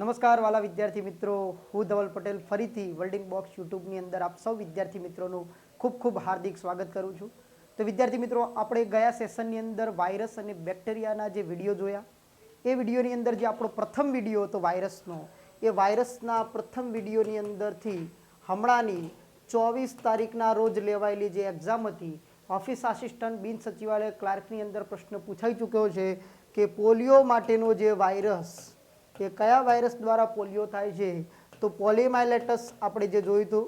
નમસ્કાર વાલા વિદ્યાર્થી મિત્રો, હું ધવલ પટેલ ફરીથી વર્લ્ડિંગ બોક્સ યુટ્યુબની અંદર આપ સૌ વિદ્યાર્થી મિત્રોનું ખૂબ ખૂબ હાર્દિક સ્વાગત કરું છું. તો વિદ્યાર્થી મિત્રો, આપણે ગયા સેશનની અંદર વાયરસ અને બેક્ટેરિયાના જે વિડીયો જોયા, એ વિડીયોની અંદર જે આપણો પ્રથમ વિડીયો હતો વાયરસનો, એ વાયરસના પ્રથમ વિડીયોની અંદરથી હમણાંની 24 તારીખના રોજ લેવાયેલી જે એક્ઝામ હતી ઓફિસ આસિસ્ટન્ટ બિન સચિવાલય ક્લાર્કની અંદર પ્રશ્ન પૂછાઈ ચૂક્યો છે કે પોલિયો માટેનો જે વાયરસ, કે કયા વાયરસ દ્વારા પોલિયો થાય છે. તો પોલીમાઇલેટસ આપણે જે જોયું હતું,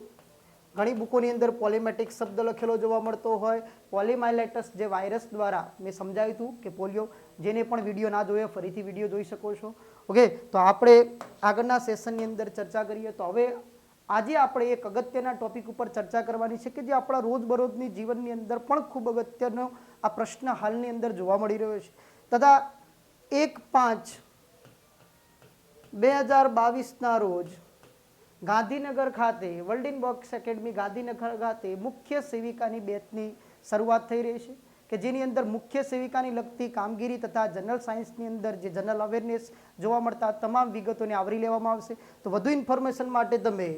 ઘણી બુકોની અંદર પોલીમેટિક શબ્દ લખેલો જોવા મળતો હોય. પોલીમાઇલેટસ જે વાયરસ દ્વારા મેં સમજાવ્યું હતું કે પોલિયો, જેને પણ વિડીયો ના જોયો ફરીથી વિડીયો જોઈ શકો છો. ઓકે, તો આપણે આગળના સેશનની અંદર ચર્ચા કરીએ. તો હવે આજે આપણે એક અગત્યના ટોપિક ઉપર ચર્ચા કરવાની છે કે જે આપણા રોજબરોજની જીવનની અંદર પણ ખૂબ અગત્યનો આ પ્રશ્ન હાલની અંદર જોવા મળી રહ્યો છે. તથા 1/5/2022ના રોજ ગાંધીનગર ખાતે વર્લ્ડિંગ બોક્સ એકેડમી ગાંધીનગર ખાતે મુખ્ય સેવિકાની બેચની શરૂઆત થઈ રહી છે કે જેની અંદર મુખ્ય સેવિકાની લગતી કામગીરી તથા જનરલ સાયન્સની અંદર જે જનરલ અવેરનેસ જોવા મળતા તમામ વિગતોને આવરી લેવામાં આવશે. તો વધુ ઇન્ફોર્મેશન માટે તમે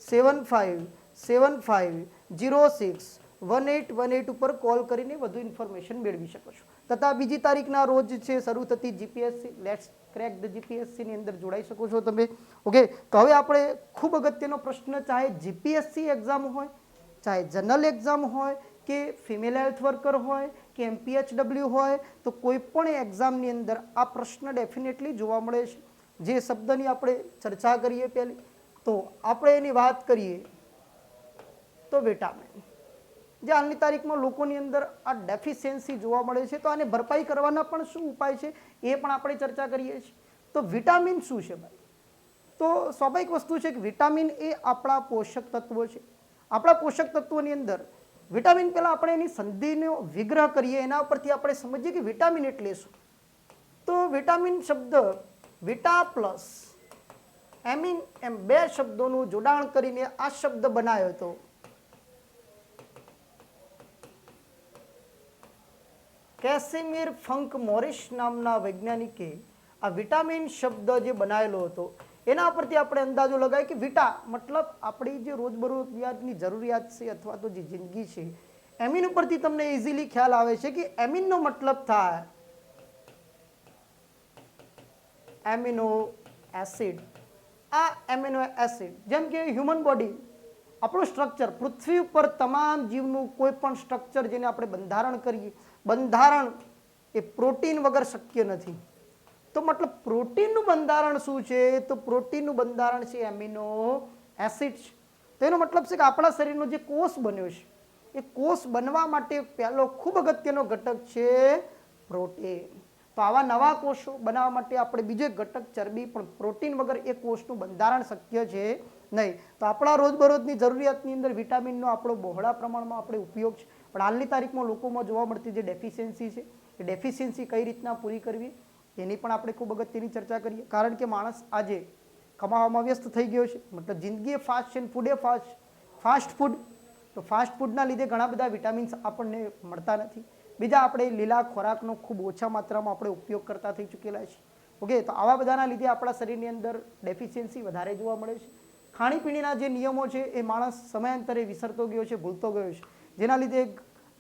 7575061818 ઉપર કોલ કરીને વધુ ઇન્ફોર્મેશન મેળવી શકો છો. તથા 2 તારીખના રોજ છે શરૂ થતી જીપીએસસી લેટ્સ ક્રેક ધ જીપીએસસીની અંદર જોડાઈ શકો છો તમે. ઓકે, તો હવે આપણે ખૂબ અગત્યનો પ્રશ્ન, ચાહે જીપીએસસી એક્ઝામ હોય, ચાહે જનરલ એક્ઝામ હોય, કે ફિમેલ હેલ્થ વર્કર હોય, કે એમપીએચડબલ્યુ હોય, તો કોઈ પણ એક્ઝામની અંદર આ પ્રશ્ન ડેફિનેટલી જોવા મળે છે. જે શબ્દની આપણે ચર્ચા કરીએ પહેલી, તો આપણે એની વાત કરીએ તો વિટામિન, જે હાલની તારીખમાં લોકોની અંદર આ ડેફિશિયન્સી જોવા મળે છે, તો આને ભરપાઈ કરવાના પણ શું ઉપાય છે એ પણ આપણે ચર્ચા કરીએ છીએ. તો વિટામિન શું છે ભાઈ? તો સ્વાભાવિક વસ્તુ છે કે વિટામિન એ આપણા પોષક તત્વો છે. આપણા પોષક તત્વોની અંદર વિટામિન, પહેલાં આપણે એની સંધિનો વિગ્રહ કરીએ, એના પરથી આપણે સમજીએ કે વિટામિન એટલે શું. તો વિટામિન શબ્દ વિટા પ્લસ એમિન એમ બે શબ્દોનું જોડાણ કરીને આ શબ્દ બનાવ્યો હતો. કેસિમિર ફંક મોરિસ નામના વૈજ્ઞાનિકે આ વિટામિન શબ્દ જે બનાવેલો હતો, એના પરથી આપણે અંદાજો લગાય કે વિટા મતલબ આપણી જે રોજબરોજની જરૂરિયાત છે અથવા તો જે જિંદગી છે, એમિન ઉપરથી તમને ઇઝીલી ખ્યાલ આવે છે કે એમિનનો મતલબ થાય એમિનો એસિડ. આ એમિનો એસિડ, જેમ કે હ્યુમન બોડી, આપણું સ્ટ્રક્ચર, પૃથ્વી ઉપર તમામ જીવનું કોઈ પણ સ્ટ્રક્ચર જેને આપણે બંધારણ કરીએ, બંધારણ એ પ્રોટીન વગર શક્ય નથી. તો મતલબ પ્રોટીનનું બંધારણ શું છે? તો પ્રોટીનનું બંધારણ છે એમિનો એસિડ છે. તો એનો મતલબ છે કે આપણા શરીરનો જે કોષ બન્યો છે, એ કોષ બનવા માટે પહેલો ખૂબ અગત્યનો ઘટક છે પ્રોટીન. તો આવા નવા કોષો બનાવવા માટે આપણે બીજો એક ઘટક ચરબી, પણ પ્રોટીન વગર એ કોષનું બંધારણ શક્ય છે નહીં. તો આપણા રોજબરોજની જરૂરિયાતની અંદર વિટામિનનો આપણો બહોળા પ્રમાણમાં આપણે ઉપયોગ છે. પણ હાલની તારીખમાં લોકોમાં જોવા મળતી જે ડેફિશિયન્સી છે, એ ડેફિશિયન્સી કઈ રીતના પૂરી કરવી એની પણ આપણે ખૂબ અગત્યની ચર્ચા કરીએ. કારણ કે માણસ આજે કમાવામાં વ્યસ્ત થઈ ગયો છે, મતલબ જિંદગી એ ફાસ્ટ છે, ફૂડ એ ફાસ્ટ ફૂડ. તો ફાસ્ટ ફૂડના લીધે ઘણા બધા વિટામિન્સ આપણને મળતા નથી. બીજા, આપણે લીલા ખોરાકનો ખૂબ ઓછા માત્રામાં આપણે ઉપયોગ કરતા થઈ ચૂકેલા છે. ઓકે, તો આવા બધાના લીધે આપણા શરીરની અંદર ડેફિશિયન્સી વધારે જોવા મળે છે. ખાણીપીણીના જે નિયમો છે એ માણસ સમયાંતરે વિસરતો ગયો છે, ભૂલતો ગયો છે, જેના લીધે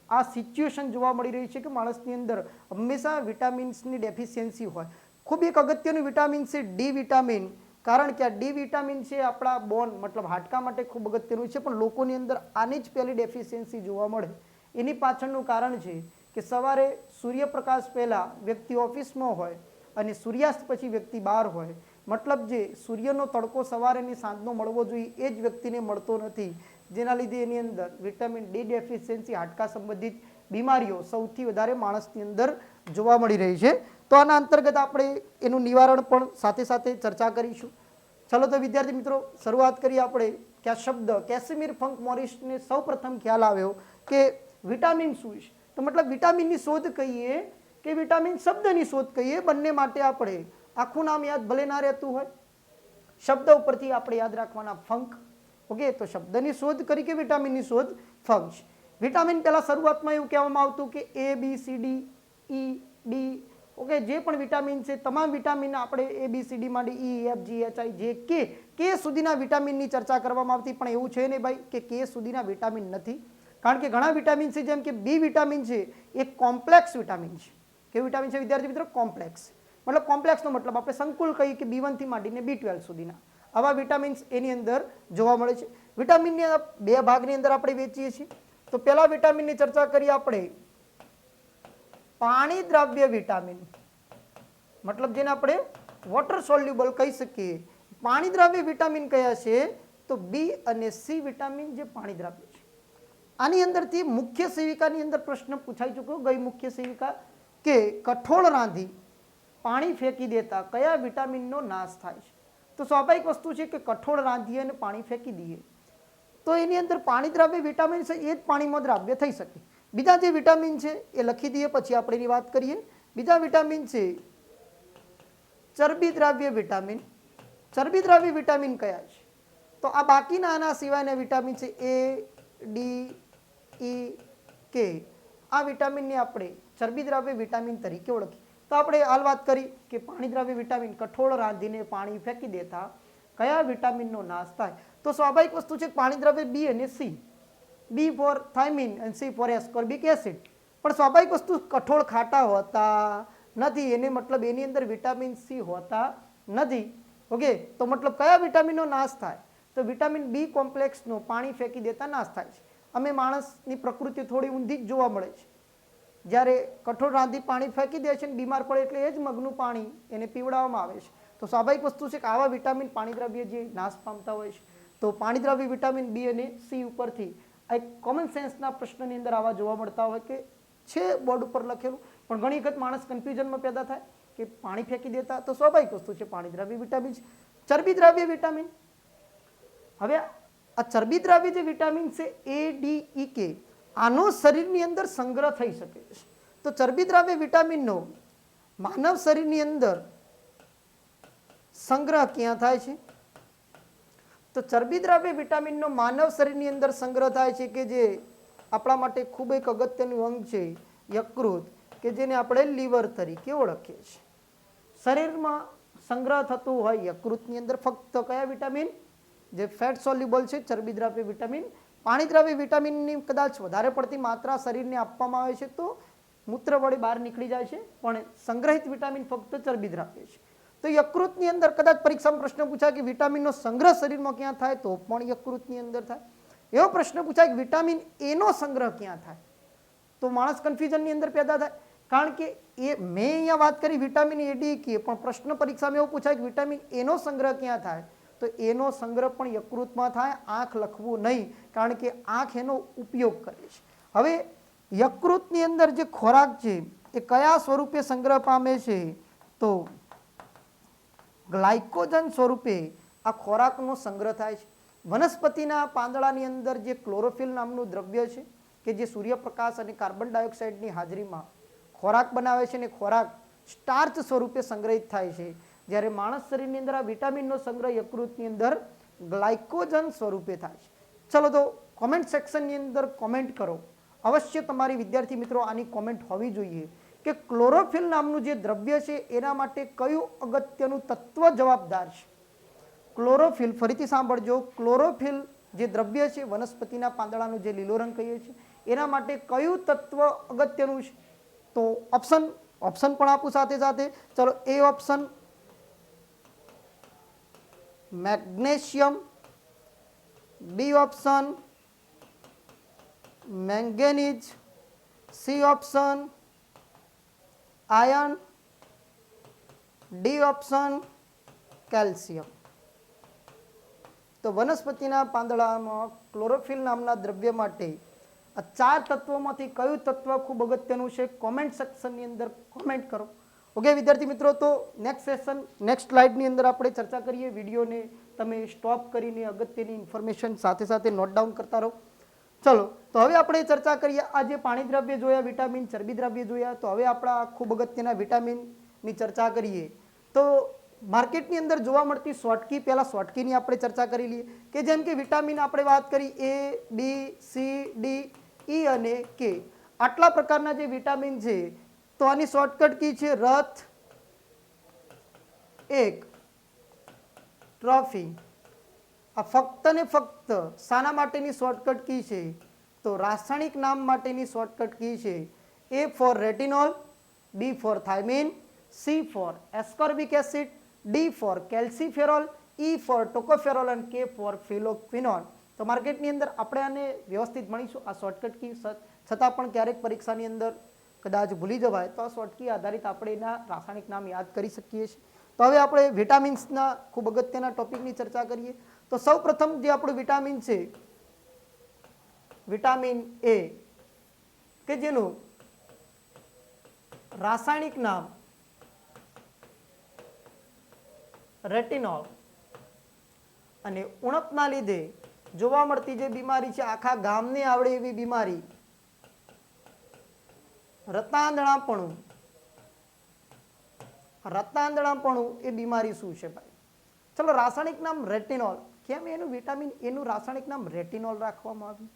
આ સિચ્યુએશન જોવા મળી રહી છે કે માણસની અંદર હંમેશા વિટામિન્સની ડેફિશિયન્સી હોય. ખૂબ એક અગત્યનું વિટામિન છે ડી વિટામિન. કારણ કે આ ડી વિટામિન છે આપણા બોન મતલબ હાડકા માટે ખૂબ અગત્યનું છે, પણ લોકોની અંદર આની જ પહેલી ડેફિશિયન્સી જોવા મળે. એની પાછળનું કારણ છે કે સવારે સૂર્યપ્રકાશ પહેલાં વ્યક્તિ ઓફિસમાં હોય અને સૂર્યાસ્ત પછી વ્યક્તિ બહાર હોય. મતલબ જે સૂર્યનો તડકો સવારે અને સાંજનો મળવો જોઈએ એ જ વ્યક્તિને મળતો નથી, જેના લીધે એની અંદર વિટામિન ડી ડેફિશિયન્સી, હાડકા સંબંધિત બીમારીઓ સૌથી વધારે માણસની અંદર જોવા મળી રહી છે. તો આના અંતર્ગત આપણે એનું નિવારણ પણ સાથે સાથે ચર્ચા કરીશું. ચલો તો વિદ્યાર્થી મિત્રો, શરૂઆત કરીએ આપણે કે આ શબ્દ કેસિમિર ફંક મોરિસને સૌ પ્રથમ ખ્યાલ આવ્યો કે વિટામિન શું છે. તો મતલબ વિટામિનની શોધ કહીએ કે વિટામિન શબ્દની શોધ કહીએ, બંને માટે આપણે આખું નામ યાદ ભલે ના રહેતું હોય, શબ્દ ઉપરથી આપણે યાદ રાખવાના ફંક. ઓકે, તો શબ્દની શોધ કરી કે વિટામિનની શોધ ફંક. વિટામિન પહેલા શરૂઆતમાં એવું કહેવામાં આવતું કે A B C D E D okay, જે પણ વિટામિન છે તમામ વિટામિન આપણે ABCD માંથી EFGHI જે કે સુધીના વિટામિનની ચર્ચા કરવામાં આવતી, પણ એવું છે નહીં ભાઈ કે કે સુધીના વિટામિન નથી, કારણ કે ઘણા વિટામિન છે જેમ કે બી વિટામિન છે એ કોમ્પ્લેક્સ વિટામિન છે. કેવું વિટામિન છે વિદ્યાર્થી મિત્રો? કોમ્પ્લેક્સ. મતલબ કોમ્પ્લેક્સનો મતલબ આપણે સંકુલ કહીએ કે B1 થી માંડીને B12 સુધીના આવા વિટામિન્સ એની અંદર જોવા મળે છે. વિટામિનની બે ભાગની અંદર આપણે વહેંચીએ છીએ. તો પહેલા વિટામિનની ચર્ચા કરીએ આપણે પાણી દ્રાવ્ય વિટામિન, મતલબ જેને આપણે વોટર સોલ્યુબલ કહી શકીએ. પાણી દ્રાવ્ય વિટામિન કયા છે? તો બી અને સી વિટામિન જે પાણી દ્રાવ્ય છે. આની અંદરથી મુખ્ય સેવિકાની અંદર પ્રશ્ન પૂછાઈ ચૂક્યો ગઈ મુખ્ય સેવિકા કે કઠોળ રાંધી પાણી ફેંકી દેતા કયા વિટામિનનો નાશ થાય છે? તો સ્વાભાવિક વસ્તુ છે કે કઠોળ રાંધીએ અને પાણી ફેંકી દઈએ તો એની અંદર પાણી દ્રાવ્ય વિટામિન છે એ જ પાણીમાં દ્રાવ્ય થઈ શકે. બીજા જે વિટામિન છે એ લખી દઈએ પછી આપણે એની વાત કરીએ. બીજા વિટામિન છે ચરબી દ્રાવ્ય વિટામિન. ચરબી દ્રાવ્ય વિટામિન કયા છે? તો આ બાકીના આના સિવાયના વિટામિન છે A, D, E, K. આ વિટામિનને આપણે ચરબી દ્રાવ્ય વિટામિન તરીકે ઓળખીએ. તો આપણે હાલ વાત કરી કે પાણી દ્રાવ્ય વિટામિન કઠોળ રાંધીને પાણી ફેંકી દેતા કયા વિટામિનનો નાશ થાય? તો સ્વાભાવિક વસ્તુ છે પાણી દ્રાવ્ય બી અને સી. બી ફોર થાઇમિન અને સી ફોર એસ્કોર્બિક એસિડ. પણ સ્વાભાવિક વસ્તુ કઠોળ ખાટા હોતા નથી, એને મતલબ એની અંદર વિટામિન સી હોતા નથી. ઓકે, તો મતલબ કયા વિટામિનનો નાશ થાય? તો વિટામિન બી કોમ્પ્લેક્સનો પાણી ફેંકી દેતા નાશ થાય છે. અમે માણસની પ્રકૃતિ થોડી ઊંધી જ જોવા મળે છે. જ્યારે કઠોળ રાંધી પાણી ફેંકી દે છે ને બીમાર પડે એટલે એ જ મગનું પાણી એને પીવડાવવામાં આવે છે. તો સ્વાભાવિક વસ્તુ છે કે આવા વિટામિન પાણી દ્રવ્ય જે નાશ પામતા હોય છે. તો પાણી દ્રવ્ય વિટામિન બી અને સી ઉપરથી આ એક કોમન સેન્સના પ્રશ્નની અંદર આવા જોવા મળતા હોય કે છે બોર્ડ ઉપર લખેલું, પણ ઘણી વખત માણસ કન્ફ્યુઝનમાં પેદા થાય કે પાણી ફેંકી દેતા. તો સ્વાભાવિક વસ્તુ છે પાણી દ્રવ્ય વિટામિન છે. ચરબી દ્રાવ્ય વિટામિન. હવે આ ચરબી દ્રાવ્ય જે વિટામિન છે A, D, E, K આનો શરીરની અંદર સંગ્રહ થઈ શકે છે. તો ચરબી દ્રાવ્ય વિટામિનનો માનવ શરીરની અંદર સંગ્રહ ક્યાં થાય છે? તો ચરબી દ્રાવ્ય વિટામિનનો માનવ શરીરની અંદર સંગ્રહ થાય છે કે જે આપણા માટે ખૂબ એક અગત્યનું અંગ છે યકૃત, કે જેને આપણે લીવર તરીકે ઓળખીએ છીએ. શરીરમાં સંગ્રહ થતું હોય યકૃતની અંદર ફક્ત કયા વિટામિન? જે ફેટ સોલ્યુબલ છે ચરબી દ્રાવ્ય વિટામિન. પાણી દ્રાવ્ય વિટામિનની કદાચ વધારે પડતી માત્રા શરીરને આપવામાં આવે છે તો મૂત્ર વડે બહાર નીકળી જાય છે, પણ સંગ્રહિત વિટામિન ફક્ત ચરબી દ્રાવ્ય છે. તો યકૃતની અંદર કદાચ પરીક્ષામાં પ્રશ્ન પૂછાય કે વિટામિનનો સંગ્રહ શરીરમાં ક્યાં થાય? તો પણ યકૃતની અંદર થાય. એવો પ્રશ્ન પૂછાય કે વિટામિન એનો સંગ્રહ ક્યાં થાય? તો માણસ કન્ફ્યુઝનની અંદર પેદા થાય, કારણ કે એ મેં અહીંયા વાત કરી વિટામિન A, D, K, પણ પ્રશ્ન પરીક્ષામાં એવું પૂછાય કે વિટામિન એનો સંગ્રહ ક્યાં થાય? તો એનો સંગ્રહ પણ યકૃતમાં થાય. આંખ લખવું નહીં, કારણ કે આંખ એનો ઉપયોગ કરે છે. હવે યકૃતની અંદર જે ખોરાક છે એ કયા સ્વરૂપે સંગ્રહ પામે છે? તો ગ્લાયકોજન સ્વરૂપે આ ખોરાકનો સંગ્રહ થાય છે. વનસ્પતિના પાંદડાની અંદર જે ક્લોરોફિલ નામનું દ્રવ્ય છે કે જે સૂર્યપ્રકાશ અને કાર્બન ડાયોક્સાઇડની હાજરીમાં ખોરાક બનાવે છે, અને ખોરાક સ્ટાર્ચ સ્વરૂપે સંગ્રહિત થાય છે. જ્યારે માણસ શરીરની અંદર આ વિટામિનનો સંગ્રહ યકૃતની અંદર ગ્લાયકોજન સ્વરૂપે થાય છે. ચલો તો કોમેન્ટ સેક્શનની અંદર કોમેન્ટ કરો. અવશ્ય તમારી વિદ્યાર્થી મિત્રો આની કોમેન્ટ હોવી જોઈએ કે ક્લોરોફિલ નામનું જે દ્રવ્ય છે એના માટે કયું અગત્યનું તત્વ જવાબદાર છે? ક્લોરોફિલ, ફરીથી સાંભળજો, ક્લોરોફિલ જે દ્રવ્ય છે વનસ્પતિના પાંદડાનો જે લીલો રંગ કહીએ છીએ એના માટે કયું તત્વ અગત્યનું છે? તો ઓપ્શન પણ આપું સાથે સાથે. ચલો, A option magnesium, B option manganese, C option iron, D option calcium. તો વનસ્પતિના પાંદડામાં ક્લોરોફિલ નામના દ્રવ્ય માટે આ ચાર તત્વોમાંથી કયું તત્વ ખૂબ અગત્યનું છે? કોમેન્ટ સેક્શનની અંદર કોમેન્ટ કરો. ઓકે વિદ્યાર્થી મિત્રો, તો નેક્સ્ટ સેશન નેક્સ્ટ સ્લાઇડની અંદર આપણે ચર્ચા કરીએ. વિડીયોને તમે સ્ટોપ કરીને અગત્યની ઇન્ફોર્મેશન સાથે સાથે નોટ ડાઉન કરતા રહો. ચલો, તો હવે આપણે ચર્ચા કરીએ. આ જે પાણી દ્રવ્ય જોયા, વિટામિન, ચરબી દ્રવ્ય જોયા, તો હવે આપણા ખૂબ અગત્યના વિટામિનની ચર્ચા કરીએ. તો માર્કેટની અંદર જોવા મળતી શોર્ટકી, પહેલાં શોર્ટકીની આપણે ચર્ચા કરી લઈએ કે જેમ કે વિટામિન આપણે વાત કરી A, B, C, D, E અને K. આટલા પ્રકારના જે વિટામિન છે તો આની શોર્ટકટ કી છે રથ, એક ટ્રોફી. આ ફક્ત ને ફક્ત શાના માટેની શોર્ટકટ કી છે? તો રાસાયણિક નામ માટેની શોર્ટકટ કી છે. A for retinol, B for thiamine, C for ascorbic acid, D for calciferol, E for tocopherol અને K ફોર ફિલોક્વિનોન. તો માર્કેટની અંદર આપણે આને વ્યવસ્થિત ભણીશું આ શોર્ટકટ કી, છતાં પણ ક્યારેક પરીક્ષાની અંદર કદાચ ભૂલી જવાય તો આ શોર્ટકી આધારિત આપણે એના રાસાયણિક નામ યાદ કરી શકીએ છીએ. તો હવે આપણે વિટામિન્સના ખૂબ અગત્યના ટોપિકની ચર્ચા કરીએ. તો સૌ પ્રથમ જે આપણું વિટામિન છે વિટામિન એ, કે જેનું રાસાયણિક નામ રેટિનોલ, અને ઉણપના લીધે જોવા મળતી જે બીમારી છે, આખા ગામને આવડે એવી બીમારી રતાંધણાપણું. રતાંધણાપણું એ બીમારી શું છે ભાઈ? ચલો, રાસાયણિક નામ રેટિનોલ. કેમ એનું વિટામિન એનું રાસાયણિક નામ રેટિનોલ રાખવામાં આવ્યું?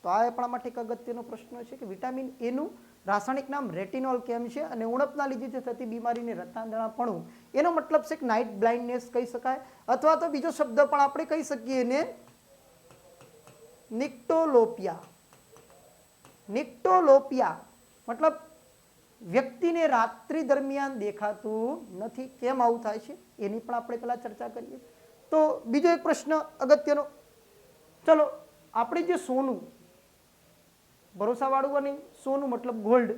તો આ આપણા માટે એક અગત્યનો પ્રશ્ન છે કે વિટામિન એનું રાસાયણિક નામ રેટિનોલ કેમ છે? અને ઉણપના લીધે જે થતી બીમારીને રતાંધણાપણું, એનો મતલબ છે કે નાઇટ બ્લાઇન્ડનેસ કહી શકાય, અથવા તો બીજો શબ્દ પણ આપણે કહી શકીએ એને નિક્ટોલોપિયા. નિક્ટોલોપિયા મતલબ વ્યક્તિને રાત્રિ દરમિયાન દેખાતું નથી. કેમ આવું થાય છે એની પણ આપણે પહેલા ચર્ચા કરીએ. તો બીજો એક પ્રશ્ન અગત્યનો, ચલો, આપણે જે સોનું, ભરોસાવાળું અને સોનું મતલબ ગોલ્ડ,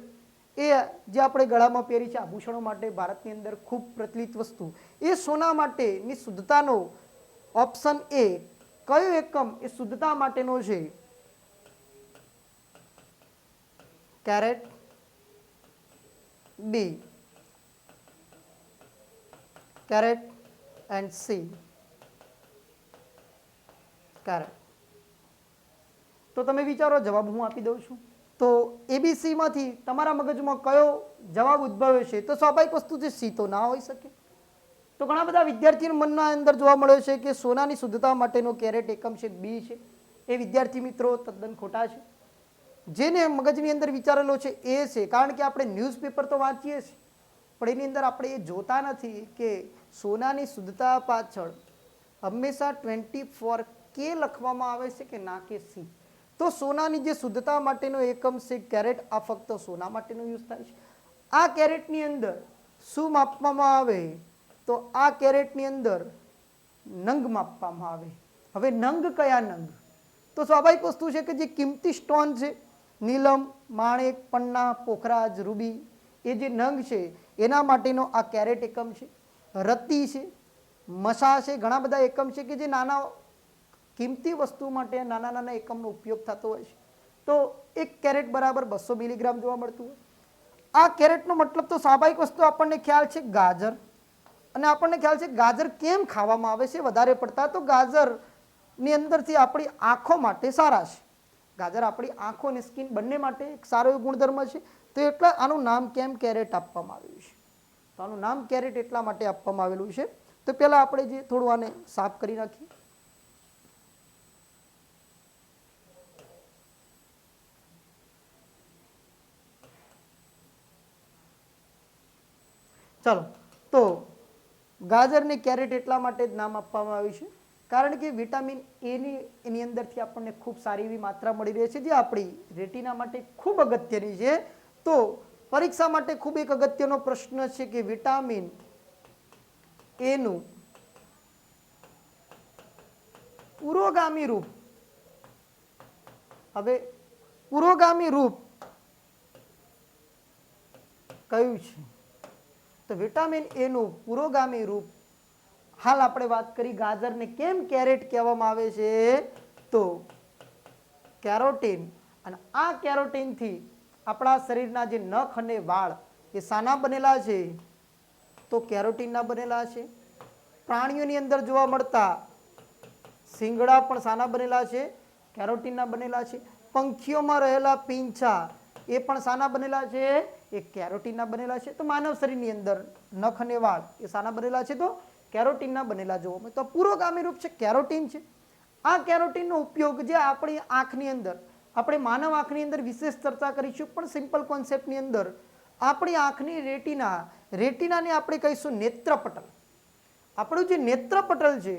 એ જે આપણે ગળામાં પહેરી છે આભૂષણો માટે ભારતની અંદર ખૂબ પ્રચલિત વસ્તુ, એ સોના માટેની શુદ્ધતાનો ઓપ્શન એ કયો એકમ એ શુદ્ધતા માટેનો છે? Carat, B carat and C carat. તો તમે વિચારો, જવાબ હું આપી દઉં છું. તો ABC માંથી તમારા મગજમાં કયો જવાબ ઉદ્ભવે છે? તો સ્વાભાવિક વસ્તુ છે C તો ના હોઈ શકે. તો ઘણા બધા વિદ્યાર્થીઓ મનના અંદર જોવા મળે છે કે સોનાની શુદ્ધતા માટેનો કેરેટ એકમ છે B છે. એ વિદ્યાર્થી મિત્રો તદ્દન ખોટા છે. જેને મગજની અંદર વિચારેલો છે એ છે, કારણ કે આપણે ન્યૂઝપેપર તો વાંચીએ છીએ પણ એની અંદર આપણે એ જોતા નથી કે સોનાની શુદ્ધતા પાછળ હંમેશા 24K લખવામાં આવે છે કે ના કે C. તો સોનાની જે શુદ્ધતા માટેનો એકમ છે કેરેટ, આ ફક્ત સોના માટેનો યુઝ થાય છે. આ કેરેટની અંદર શું માપવામાં આવે? તો આ કેરેટની અંદર નંગ માપવામાં આવે. હવે નંગ કયા નંગ? તો સ્વાભાવિક વસ્તુ છે કે જે કિંમતી સ્ટોન છે, નીલમ, માણેક, પન્ના, પોખરાજ, રૂબી, એ જે નંગ છે એના માટેનો આ કેરેટ એકમ છે. રત્તી છે, મસા છે, ઘણા બધા એકમ છે કે જે નાના કિંમતી વસ્તુ માટે નાના નાના એકમનો ઉપયોગ થતો હોય છે. તો એક કેરેટ બરાબર 200 મિલીગ્રામ જોવા મળતું હોય. આ કેરેટનો મતલબ તો સ્વાભાવિક વસ્તુ આપણને ખ્યાલ છે ગાજર, અને આપણને ખ્યાલ છે ગાજર કેમ ખાવામાં આવે છે વધારે પડતા? તો ગાજરની અંદરથી આપણી આંખો માટે સારા છે. ગાજર આપણી આંખો અને સ્કિન બંને માટે એક સારો એવો ગુણધર્મ છે. તો એટલે આનું નામ કેમ કેરેટ આપવામાં આવ્યું છે? તો આનું નામ કેરેટ એટલા માટે આપવામાં આવેલું છે. તો પહેલા આપણે જે થોડું આને સાફ કરી નાખીએ. ચાલો, તો ગાજરને કેરેટ એટલા માટે જ નામ આપવામાં આવ્યું છે કારણ કે વિટામિન એની અંદરથી આપણને ખૂબ સારી એવી માત્રા મળી રહે છે, જે આપણી રેટિના માટે ખૂબ અગત્યની છે. તો પરીક્ષા માટે ખૂબ એક અગત્યનો પ્રશ્ન છે કે વિટામિન એનું પુરોગામી રૂપ. હવે પુરોગામી રૂપ કયું છે? તો વિટામિન એનું પુરોગામી રૂપ, હાલ આપણે વાત કરી ગાજરને કેમ કેરેટ કહેવામાં આવે છે? તો કેરોટીન. અને આ કેરોટીનથી આપણા શરીરના જે નખ અને વાળ એ શાના બનેલા છે? તો કેરોટીનના બનેલા છે. પ્રાણીઓની અંદર જોવા મળતા શિંગડા પણ શાના બનેલા છે? કેરોટીનના બનેલા છે. પંખીઓમાં રહેલા પીંછા એ પણ શાના બનેલા છે? એ કેરોટીનના બનેલા છે. તો માનવ શરીરની અંદર નખ અને વાળ એ શાના બનેલા છે? તો કેરોટીનના બનેલા જોવા મળે. તો પુરોગામી રૂપ છે કેરોટીન છે. આ કેરોટીનનો ઉપયોગ જે આપણી આંખની અંદર, આપણે માનવ આંખની અંદર વિશેષ ચર્ચા કરીશું, પણ સિમ્પલ કોન્સેપ્ટની અંદર આપણી આંખની રેટિના, રેટિનાને આપણે કહીશું નેત્રપટલ. આપણું જે નેત્રપટલ છે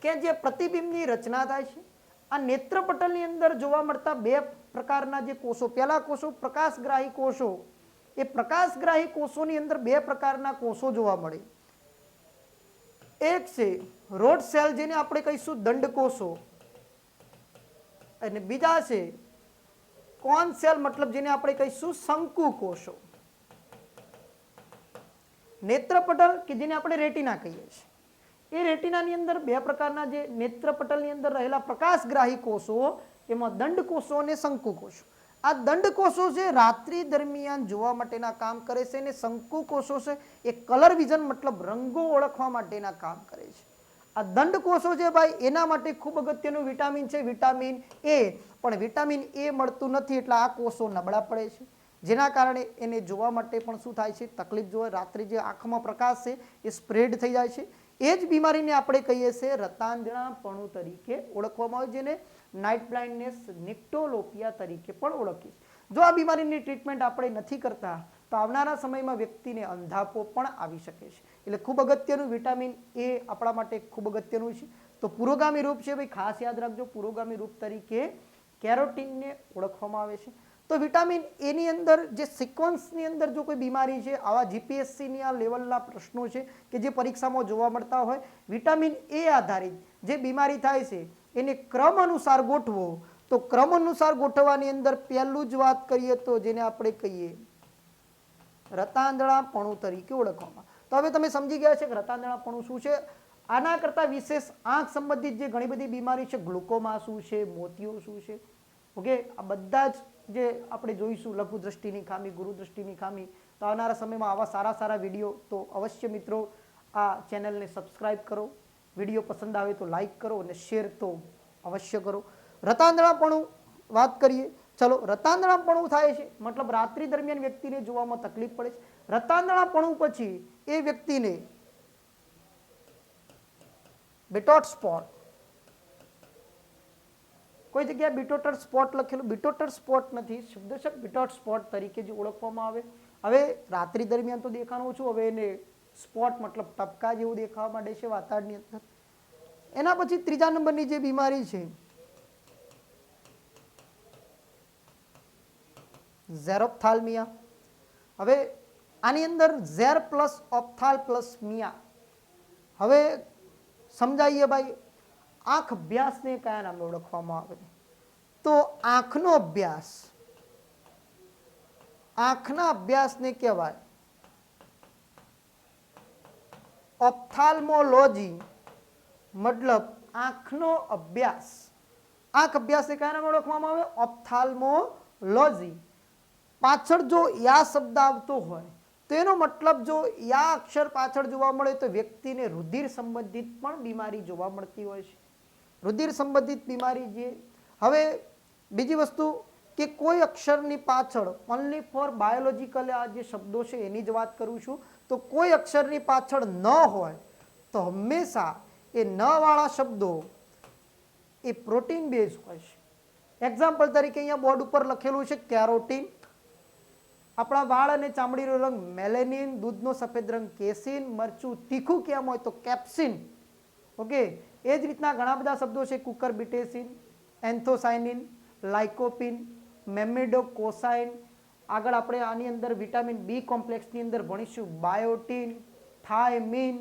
કે જે પ્રતિબિંબની રચના થાય છે, આ નેત્રપટલની અંદર જોવા મળતા બે પ્રકારના જે કોષો, પહેલા કોષો પ્રકાશગ્રાહી કોષો, એ પ્રકાશગ્રાહી કોષોની અંદર બે પ્રકારના કોષો જોવા મળે. એક છે રોડ સેલ, જેને આપણે કહીશું દંડકોષો, અને બીજા છે કોન સેલ, મતલબ જેને આપણે કહીશું શંકુ કોષો. નેત્રપટલ કે જેને આપણે રેટિના કહીએ છીએ, એ રેટિનાની અંદર બે પ્રકારના જે નેત્રપટલની અંદર રહેલા પ્રકાશગ્રાહી કોષો, એમાં દંડકોષો અને શંકુ કોષો. આ દંડકોષો છે રાત્રિ દરમિયાન જોવા માટેના કામ કરે છે, અને શંકુ કોષો છે એ કલર વિઝન મતલબ રંગો ઓળખવા માટેના કામ કરે છે. આ દંડકોષો છે ભાઈ, એના માટે ખૂબ અગત્યનું વિટામિન છે વિટામિન એ, પણ વિટામિન એ મળતું નથી એટલે આ કોષો નબળા પડે છે, જેના કારણે એને જોવા માટે પણ શું થાય છે, તકલીફ જોવે. રાત્રે જે આંખમાં પ્રકાશ છે એ સ્પ્રેડ થઈ જાય છે. એ જ બીમારીને આપણે કહીએ છીએ રતાંધણાપણું તરીકે ઓળખવામાં આવે, જેને નાઇટ બ્લાઇન્ડનેસ નિક્ટોલોપિયા તરીકે પણ ઓળખીએ છીએ. જો આ બીમારીની ટ્રીટમેન્ટ આપણે નથી કરતા તો આવનારા સમયમાં વ્યક્તિને અંધાપો પણ આવી શકે છે. એટલે ખૂબ અગત્યનું વિટામિન એ આપણા માટે ખૂબ અગત્યનું છે. તો પુરોગામી રૂપ છે ભાઈ, ખાસ યાદ રાખજો, પુરોગામી રૂપ તરીકે કેરોટીનને ઓળખવામાં આવે છે. તો વિટામિન એની અંદર જે સિક્વન્સની અંદર જો કોઈ બીમારી છે, આવા જીપીએસસીની આ લેવલના પ્રશ્નો છે કે જે પરીક્ષામાં જોવા મળતા હોય, વિટામિન એ આધારિત જે બીમારી થાય છે એને ક્રમ અનુસાર ગોઠવો. તો ક્રમ અનુસાર ગોઠવવાની અંદર પહેલું જ વાત કરીએ તો જેને આપણે કહીએ રતાંધણાપણું તરીકે ઓળખવામાં. તો હવે તમે સમજી ગયા છે કે રતાંધણાપણું શું છે. આના કરતાં વિશેષ આંખ સંબંધિત જે ઘણી બધી બીમારી છે, ગ્લુકોમા શું છે, મોતિયો શું છે, ઓકે, આ બધા જ જે આપણે જોઈશું, લઘુ દ્રષ્ટિની ખામી, ગુરુ દ્રષ્ટિની ખામી. તો આવનારા સમયમાં આવા સારા સારા વિડીયો, તો અવશ્ય મિત્રો આ ચેનલને સબસ્ક્રાઈબ કરો, વિડીયો પસંદ આવે તો લાઈક કરો અને શેર તો અવશ્ય કરો. રતાંધણાપણું વાત કરીએ. ચલો, રતાંધણાપણું થાય છે મતલબ રાત્રિ દરમિયાન વ્યક્તિને જોવામાં તકલીફ પડે છે. રતાંધણાપણું પછી એ વ્યક્તિને બિટોટ સ્પોટ, કોઈ જગ્યાએ બિટોટર સ્પોટ લખેલું, બિટોટર સ્પોટ નથી, શબ્દશક બિટોટ સ્પોટ તરીકે જે ઓળખવામાં આવે. હવે રાત્રિ દરમિયાન તો દેખાનું ઓછું, હવે એને સ્પોટ મતલબ ટપકા જેવું દેખાવા માંડે છે વાતાવરણની અંદર. એના પછી ત્રીજા નંબરની જે બીમારી છે ઝેરોપ્થાલ્મિયા. હવે આની અંદર ઝેર પ્લસ ઓપ્થાલ પ્લસ મિયા. હવે સમજાઈએ ભાઈ, આંખ અભ્યાસને કયા નામે ઓળખવામાં આવે? તો આંખનો અભ્યાસ, આંખના અભ્યાસને કહેવાય ઓપ્થાલ્મોલોજી, મતલબ આંખનો અભ્યાસ. આંખ અભ્યાસને કયા નામે ઓળખવામાં આવે? ઓપ્થાલ્મોલોજી. પાછળ જો યા શબ્દ આવતો હોય તો એનો મતલબ જો યા અક્ષર પાછળ જોવા મળે તો વ્યક્તિને રુધિર સંબંધિત પણ બીમારી જોવા મળતી હોય છે. રુધિર સંબંધિત બીમારી જે. હવે બીજી વસ્તુ કે કોઈ અક્ષરની પાછળ, ઓનલી ફોર બાયોલોજીકલ આ જે શબ્દો છે એની જ વાત કરું છું, તો કોઈ અક્ષરની પાછળ ન હોય તો હંમેશા એ ન વાળા શબ્દો એ પ્રોટીન બેઝ હોય છે. એક્ઝામ્પલ તરીકે અહીંયા બોર્ડ ઉપર લખેલું છે કેરોટીન, આપણા વાળ અને ચામડીનો રંગ મેલેનિન, દૂધનો સફેદ રંગ કેસીન, મરચું તીખું કેમ હોય તો કેપ્સિન. ઓકે, એ જ રીતના ઘણા બધા શબ્દો છે, કુકરબિટેસિન, એન્થોસાયનિન, લાઇકોપિન, મેમિડોકોસાઇન. આગળ આપણે આની અંદર વિટામિન બી કોમ્પ્લેક્સની અંદર ભણીશું બાયોટીન, થાયમીન.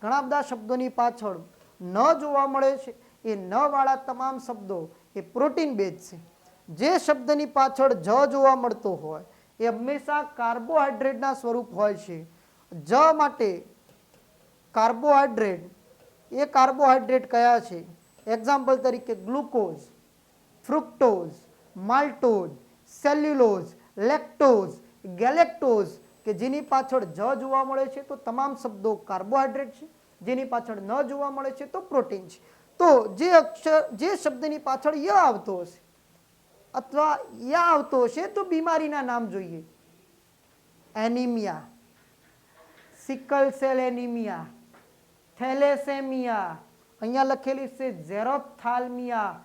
ઘણા બધા શબ્દોની પાછળ ન જોવા મળે છે એ ન વાળા તમામ શબ્દો એ પ્રોટીન બેઝ છે. જે શબ્દની પાછળ જ જોવા મળતો હોય એ હંમેશા કાર્બોહાઈડ્રેટના સ્વરૂપ હોય છે. જ માટે કાર્બોહાઈડ્રેટ, એ કાર્બોહાઈડ્રેટ કયા છે? એક્ઝામ્પલ તરીકે glucose, fructose, maltose, cellulose, lactose, galactose, કે જેની પાછળ જ જોવા મળે છે તો તમામ શબ્દો કાર્બોહાઈડ્રેટ છે, જેની પાછળ ન જોવા મળે છે તો પ્રોટીન છે. તો જે અક્ષર, જે શબ્દની પાછળ ય આવતો હશે અથવા યા આવતો હશે તો બીમારીના નામ જોઈએ. Anaemia, sickle cell anaemia, thalassaemia, અહીંયા લખેલી છે ઝેરોપ્થાલ્મિયા,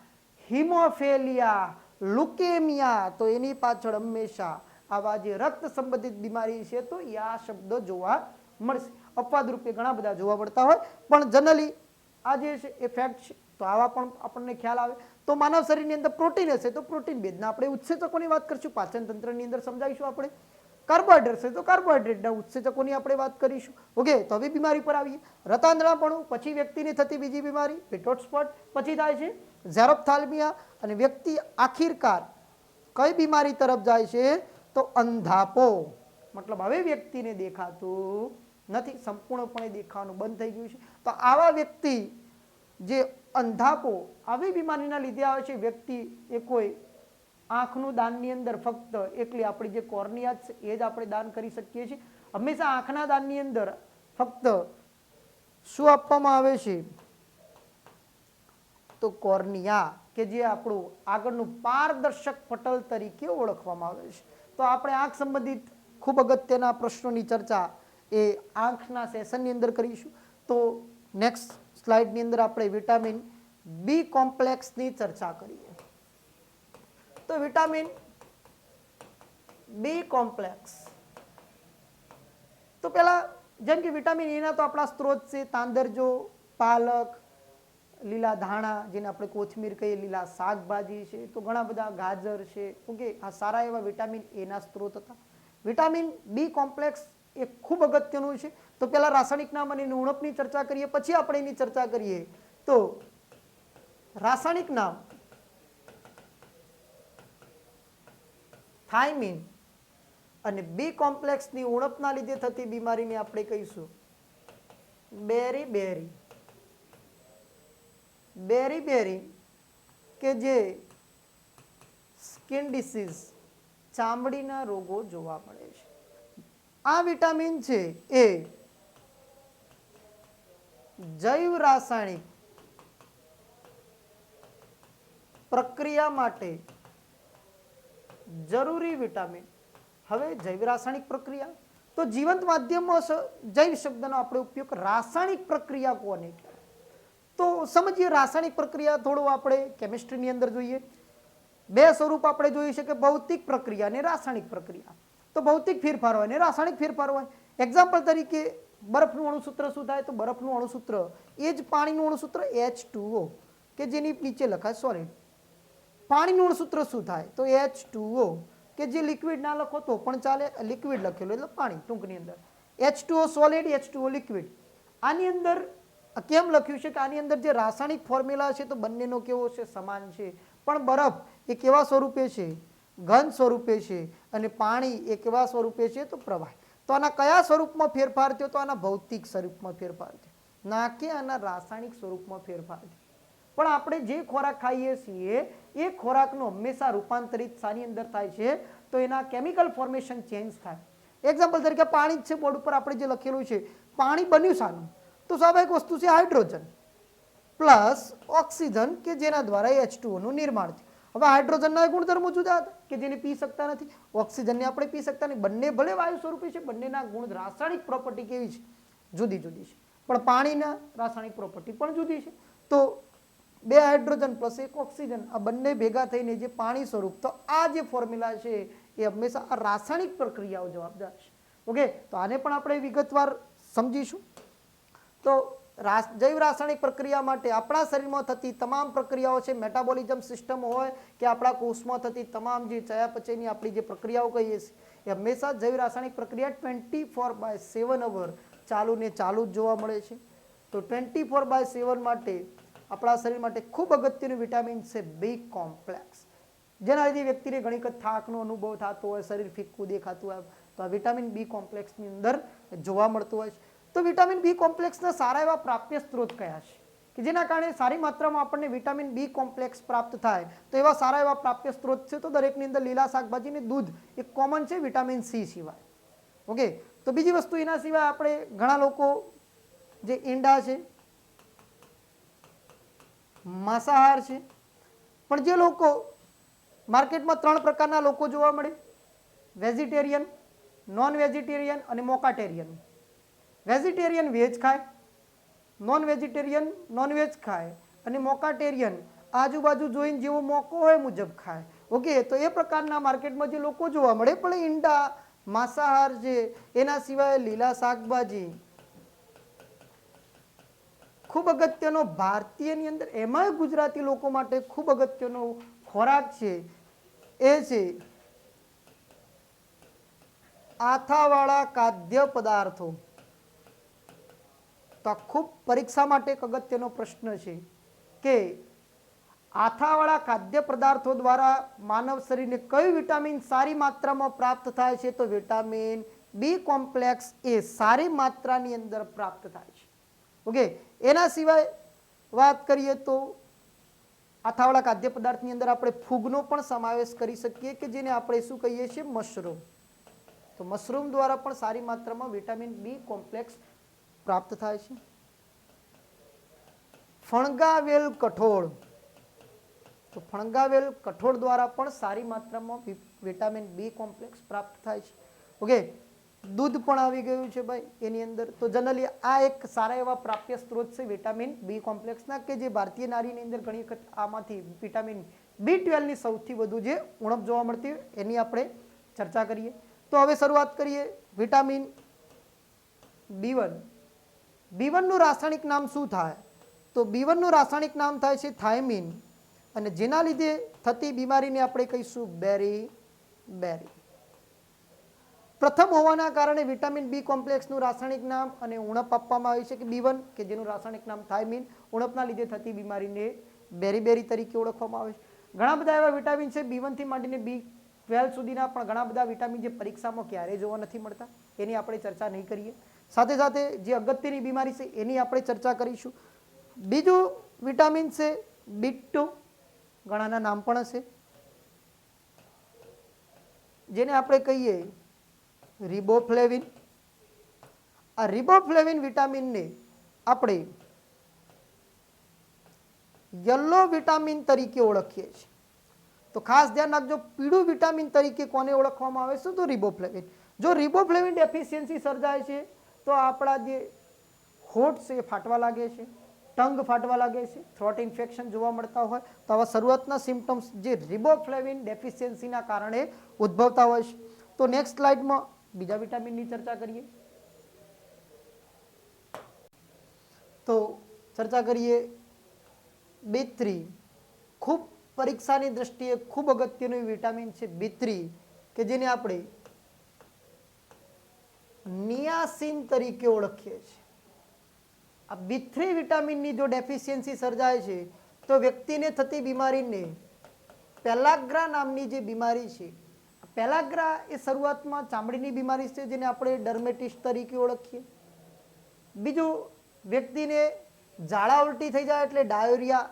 હિમોફેલિયા, લુકેમિયા. તો એની પાછળ હંમેશા આવા જે રક્ત સંબંધિત બીમારી છે તો આ શબ્દ જોવા મળશે. અપવાદ રૂપે ઘણા બધા જોવા મળતા હોય, પણ જનરલી આ જે છે એ ફેક્ટ છે. તો આવા પણ આપણને ખ્યાલ આવે. તો માનવ શરીરની અંદર પ્રોટીન હશે તો પ્રોટીન ભેદના આપણે ઉત્સેચકોની વાત કરીશું, પાચન તંત્રની અંદર સમજાવીશું આપણે. કાર્બોહાઈડ્રેટ છે તો કાર્બોહાઈડ્રેટના ઉત્સેચકોની આપણે વાત કરીશું. ઓકે, તો હવે બીમારી પર આવીએ. રતાંધણાપણું, પછી વ્યક્તિને થતી બીજી બીમારી પેટોટ સ્પોટ, પછી થાય છે ઝેરોપ્થાલ્મિયા, અને વ્યક્તિ આખિરકાર કઈ બીમારી તરફ જાય છે તો અંધાપો. મતલબ હવે વ્યક્તિને દેખાતું નથી, સંપૂર્ણપણે દેખાવાનું બંધ થઈ ગયું છે. તો આવા વ્યક્તિ જે અંધાપો આવી બીમારીના લીધે આવે છે, વ્યક્તિ એ કોઈ આંખનું દાનની અંદર ફક્ત એકલી આપણી જે કોર્નિયા છે એ જ આપણે દાન કરી શકીએ છીએ. હંમેશા આંખના દાનની અંદર ફક્ત શું આપવામાં આવે છે તો કોર્નિયા, કે જે આપણું આગળનું પારદર્શક પટલ તરીકે ઓળખવામાં આવે છે. તો આપણે આંખ સંબંધિત ખૂબ અગત્યના પ્રશ્નોની ચર્ચા એ આંખના સેશનની અંદર કરીશું. તો નેક્સ્ટ સ્લાઇડની અંદર આપણે વિટામિન બી કોમ્પ્લેક્સની ચર્ચા કરીએ. તો વિટામિન બી કોમ્પ્લેક્સ, તો પેલા જેમ કે વિટામિન એના તો આપણા સ્ત્રોત છે તાંદરજો, પાલક, લીલા ધાણા જેને આપણે કોથમીર કહીએ, લીલા શાકભાજી છે, તો ઘણા બધા ગાજર છે. ઓકે, આ સારા એવા વિટામિન એના સ્ત્રોત હતા. વિટામિન બી કોમ્પ્લેક્સ એ ખૂબ અગત્યનું છે. તો પેલા રાસાયણિક નામ અને ઉણપની ચર્ચા કરીએ, પછી આપણે એની ચર્ચા કરીએ. તો રાસાયણિક નામ થાઇમિન અને બી કોમ્પ્લેક્સની ઉણપના લીધે થતી બીમારીને આપણે કહીશું બેરી-બેરી. બેરી-બેરી કે જે સ્કિન ડિસીઝ, ચામડીના રોગો જોવા મળે છે. આ વિટામિન છે એ જૈવ રાસાયણિક પ્રક્રિયા માટે જરૂરી વિટામિન. હવે જૈવ રાસાયણિક પ્રક્રિયા, તો જીવંત માધ્યમમાં જૈવ શબ્દનો આપણે ઉપયોગ, રાસાયણિક પ્રક્રિયા કોને કહેવાય તો સમજીએ. રાસાયણિક પ્રક્રિયા થોડું આપણે કેમિસ્ટ્રીની અંદર જોઈએ. બે સ્વરૂપ આપણે જોયું છે કે ભૌતિક પ્રક્રિયા અને રાસાયણિક પ્રક્રિયા. તો ભૌતિક ફેરફાર હોય અને રાસાયણિક ફેરફાર હોય. એક્ઝામ્પલ તરીકે બરફનું અણુસૂત્ર શું થાય તો બરફનું અણુસૂત્ર એ જ પાણીનું અણુસૂત્ર H2O, કે જેની નીચે લખાય સોલિડ. પાણીનું અણુસૂત્ર શું થાય તો H2O, કે જે લિક્વિડ ના લખો તો પણ ચાલે, લિક્વિડ લખેલું એટલે પાણી ટૂંકની અંદર. H2O solid, H2O liquid. આની અંદર કેમ લખ્યું છે કે આની અંદર જે રાસાયણિક ફોર્મ્યુલા છે તો બંનેનો કેવો છે સમાન છે, પણ બરફ એ કેવા સ્વરૂપે છે ઘન સ્વરૂપે છે, અને પાણી એ કેવા સ્વરૂપે છે તો પ્રવાહી. તો આના કયા સ્વરૂપમાં ફેરફાર થયો તો આના ભૌતિક સ્વરૂપમાં ફેરફાર થયો, ના કે આના રાસાયણિક સ્વરૂપમાં ફેરફાર થયો. પણ આપણે જે ખોરાક ખાઈએ છીએ એ ખોરાકનું હંમેશા રૂપાંતરિત શાની અંદર થાય છે તો એના કેમિકલ ફોર્મેશન ચેન્જ થાય. એક્ઝામ્પલ તરીકે પાણી જ છે, બોર્ડ ઉપર આપણે જે લખેલું છે પાણી બન્યું શાનું તો સ્વાભાવિક વસ્તુ છે હાઇડ્રોજન પ્લસ ઓક્સિજન, કે જેના દ્વારા H2O નું નિર્માણ થયું. હવે હાઇડ્રોજનના ગુણધર્મો જુદા હતા કે જેને પી શકતા નથી, ઓક્સિજનને આપણે પી શકતા નહીં. બંને ભલે વાયુ સ્વરૂપે છે, બંનેના ગુણ રાસાયણિક પ્રોપર્ટી કેવી છે જુદી જુદી છે, પણ પાણીના રાસાયણિક પ્રોપર્ટી પણ જુદી છે. તો બે હાઇડ્રોજન પ્લસ એક ઓક્સિજન આ બંને ભેગા થઈને જે પાણી સ્વરૂપ, તો આ જે ફોર્મ્યુલા છે એ હંમેશા આ રાસાયણિક પ્રક્રિયાઓ જવાબદાર છે. ઓકે, તો આને પણ આપણે વિગતવાર સમજીશું. તો જૈવ રાસાયણિક પ્રક્રિયા માટે આપણા શરીરમાં થતી તમામ પ્રક્રિયાઓ છે, મેટાબોલિઝમ સિસ્ટમ હોય કે આપણા કોષમાં થતી તમામ જે ચયાપચયની આપણી જે પ્રક્રિયાઓ કહીએ છીએ એ હંમેશા જૈવ રાસાયણિક પ્રક્રિયા 24/7 અવર ચાલુ ને ચાલુ જ જોવા મળે છે. તો 24/7 માટે આપણા શરીર માટે ખૂબ અગત્યનું વિટામિન છે બી કોમ્પ્લેક્સ, જેના લીધે વ્યક્તિને ઘણી વખત થાકનો અનુભવ થતો હોય, શરીર ફિક્કું દેખાતું હોય, તો આ વિટામિન બી કોમ્પ્લેક્સની અંદર જોવા મળતું હોય છે. તો વિટામિન બી કોમ્પ્લેક્સના સારા એવા પ્રાપ્ય સ્ત્રોત કયા છે કે જેના કારણે સારી માત્રામાં આપણને વિટામિન બી કોમ્પ્લેક્સ પ્રાપ્ત થાય, તો એવા સારા એવા પ્રાપ્ય સ્ત્રોત છે. તો દરેકની અંદર લીલા શાકભાજી ને દૂધ એક કોમન છે વિટામિન સી સિવાય. ઓકે, તો બીજી વસ્તુ એના સિવાય આપણે ઘણા લોકો જે ઈંડા છે, માંસાહાર છે, પણ જે લોકો માર્કેટમાં 3 પ્રકારના લોકો જોવા મળે, વેજીટેરિયન, નોન વેજીટેરિયન અને મોકાટેરિયન. વેજીટેરિયન વેજ ખાય, નોન વેજીટેરિયન નોન વેજ ખાય, અને મોકાટેરિયન આજુબાજુ જોઈને જેવો મોકો હોય મુજબ ખાય. ઓકે, તો એ પ્રકારના માર્કેટમાં જે લોકો જોવા મળે, પણ ઈંડા, માંસાહાર છે, એના સિવાય લીલા શાકભાજી ખૂબ અગત્યનો ભારતીયની અંદર, એમાંય ગુજરાતી લોકો માટે ખૂબ અગત્યનો ખોરાક છે એ છે આથાવાળા ખાદ્ય પદાર્થો. તો ખૂબ પરીક્ષા માટે એક અગત્યનો પ્રશ્ન છે કે આથાવાળા ખાદ્ય પદાર્થો દ્વારા માનવ શરીરને કયું વિટામિન સારી માત્રામાં પ્રાપ્ત થાય છે? તો વિટામિન બી કોમ્પ્લેક્સ એ સારી માત્રાની અંદર પ્રાપ્ત થાય છે. ઓકે, એના સિવાય વાત કરીએ તો આથાવાળા ખાદ્ય પદાર્થની અંદર આપણે ફૂગનો પણ સમાવેશ કરી શકીએ કે જેને આપણે શું કહીએ છીએ? મશરૂમ. તો મશરૂમ દ્વારા પણ સારી માત્રામાં વિટામિન બી કોમ્પ્લેક્સ પ્રાપ્ત થાય છે. ફણગાવેલ કઠોળ, તો ફણગાવેલ કઠોળ દ્વારા પણ સારી માત્રામાં વિટામિન બી કોમ્પ્લેક્સ પ્રાપ્ત થાય છે. ઓકે, દૂધ પણ આવી ગયું છે ભાઈ એની અંદર. તો જનરલી આ એક સારા એવા પ્રાપ્ય સ્ત્રોત છે વિટામિન બી કોમ્પ્લેક્સના, કે જે ભારતીય નારીની અંદર ઘણી વખત આમાંથી વિટામિન B12ની સૌથી વધુ જે ઉણપ જોવા મળતી હોય એની આપણે ચર્ચા કરીએ. તો હવે શરૂઆત કરીએ વિટામિન B1. B1 નું રાસાયણિક નામ શું થાય? તો B1 નું રાસાયણિક નામ થાય છે થાઇમિન, અને જેના લીધે થતી બીમારીને આપણે કહીશું બેરી. પ્રથમ હોવાના કારણે વિટામિન બી કોમ્પ્લેક્સનું રાસાયણિક નામ અને ઉણપ આપવામાં આવી છે કે B1, કે જેનું રાસાયણિક નામ થાઇમિન. ઉણપના લીધે થતી બીમારીને બેરી તરીકે ઓળખવામાં આવે છે. ઘણા બધા એવા વિટામિન છે B1 થી માંડીને B12 સુધીના, પણ ઘણા બધા વિટામિન જે પરીક્ષામાં ક્યારેય જોવા નથી મળતા, એની આપણે ચર્ચા નહીં કરીએ. સાથે સાથે જે અગત્યની બીમારી છે એની આપણે ચર્ચા કરીશું. બીજું વિટામિન છે B2, ઘણાના નામ પણ હશે, જેને આપણે કહીએ રિબોફ્લેવિન. આ રિબોફ્લેવિન વિટામિનને આપણે યલો વિટામિન તરીકે ઓળખીએ છીએ. તો ખાસ ધ્યાન રાખજો, પીળું વિટામિન તરીકે કોને ઓળખવામાં આવે છે? તો રિબોફ્લેવિન. જો રિબોફ્લેવિન ડેફિશિયન્સી સર્જાય છે તો આપણા જે હોઠ છે એ ફાટવા લાગે છે, ટંગ ફાટવા લાગે છે, થ્રોટ ઇન્ફેક્શન જોવા મળતા હોય, તો આવા શરૂઆતના સિમ્પટમ્સ જે રિબોફ્લેવિન ડેફિશિયન્સીના કારણે ઉદ્ભવતા હોય છે. તો નેક્સ્ટ સ્લાઇડમાં બીજા વિટામિનની ચર્ચા કરીએ. તો ચર્ચા કરીએ B3. ખૂબ પરીક્ષાની દ્રષ્ટિએ ખૂબ અગત્યનું વિટામિન છે B3, કે જેને આપણે નિયાસિન તરીકે ઓળખીએ છીએ. આ B3 વિટામિનની જો ડેફિશિયન્સી સર્જાય છે તો વ્યક્તિને થતી બીમારીને પેલાગ્રા નામની જે બીમારી છે, પેલાગ્રા એ શરૂઆતમાં ચામડીની બીમારી છે જેને આપણે ડર્મેટિસ તરીકે ઓળખીએ. બીજું, વ્યક્તિને ઝાડા ઉલટી થઈ જાય એટલે ડાયોરિયા,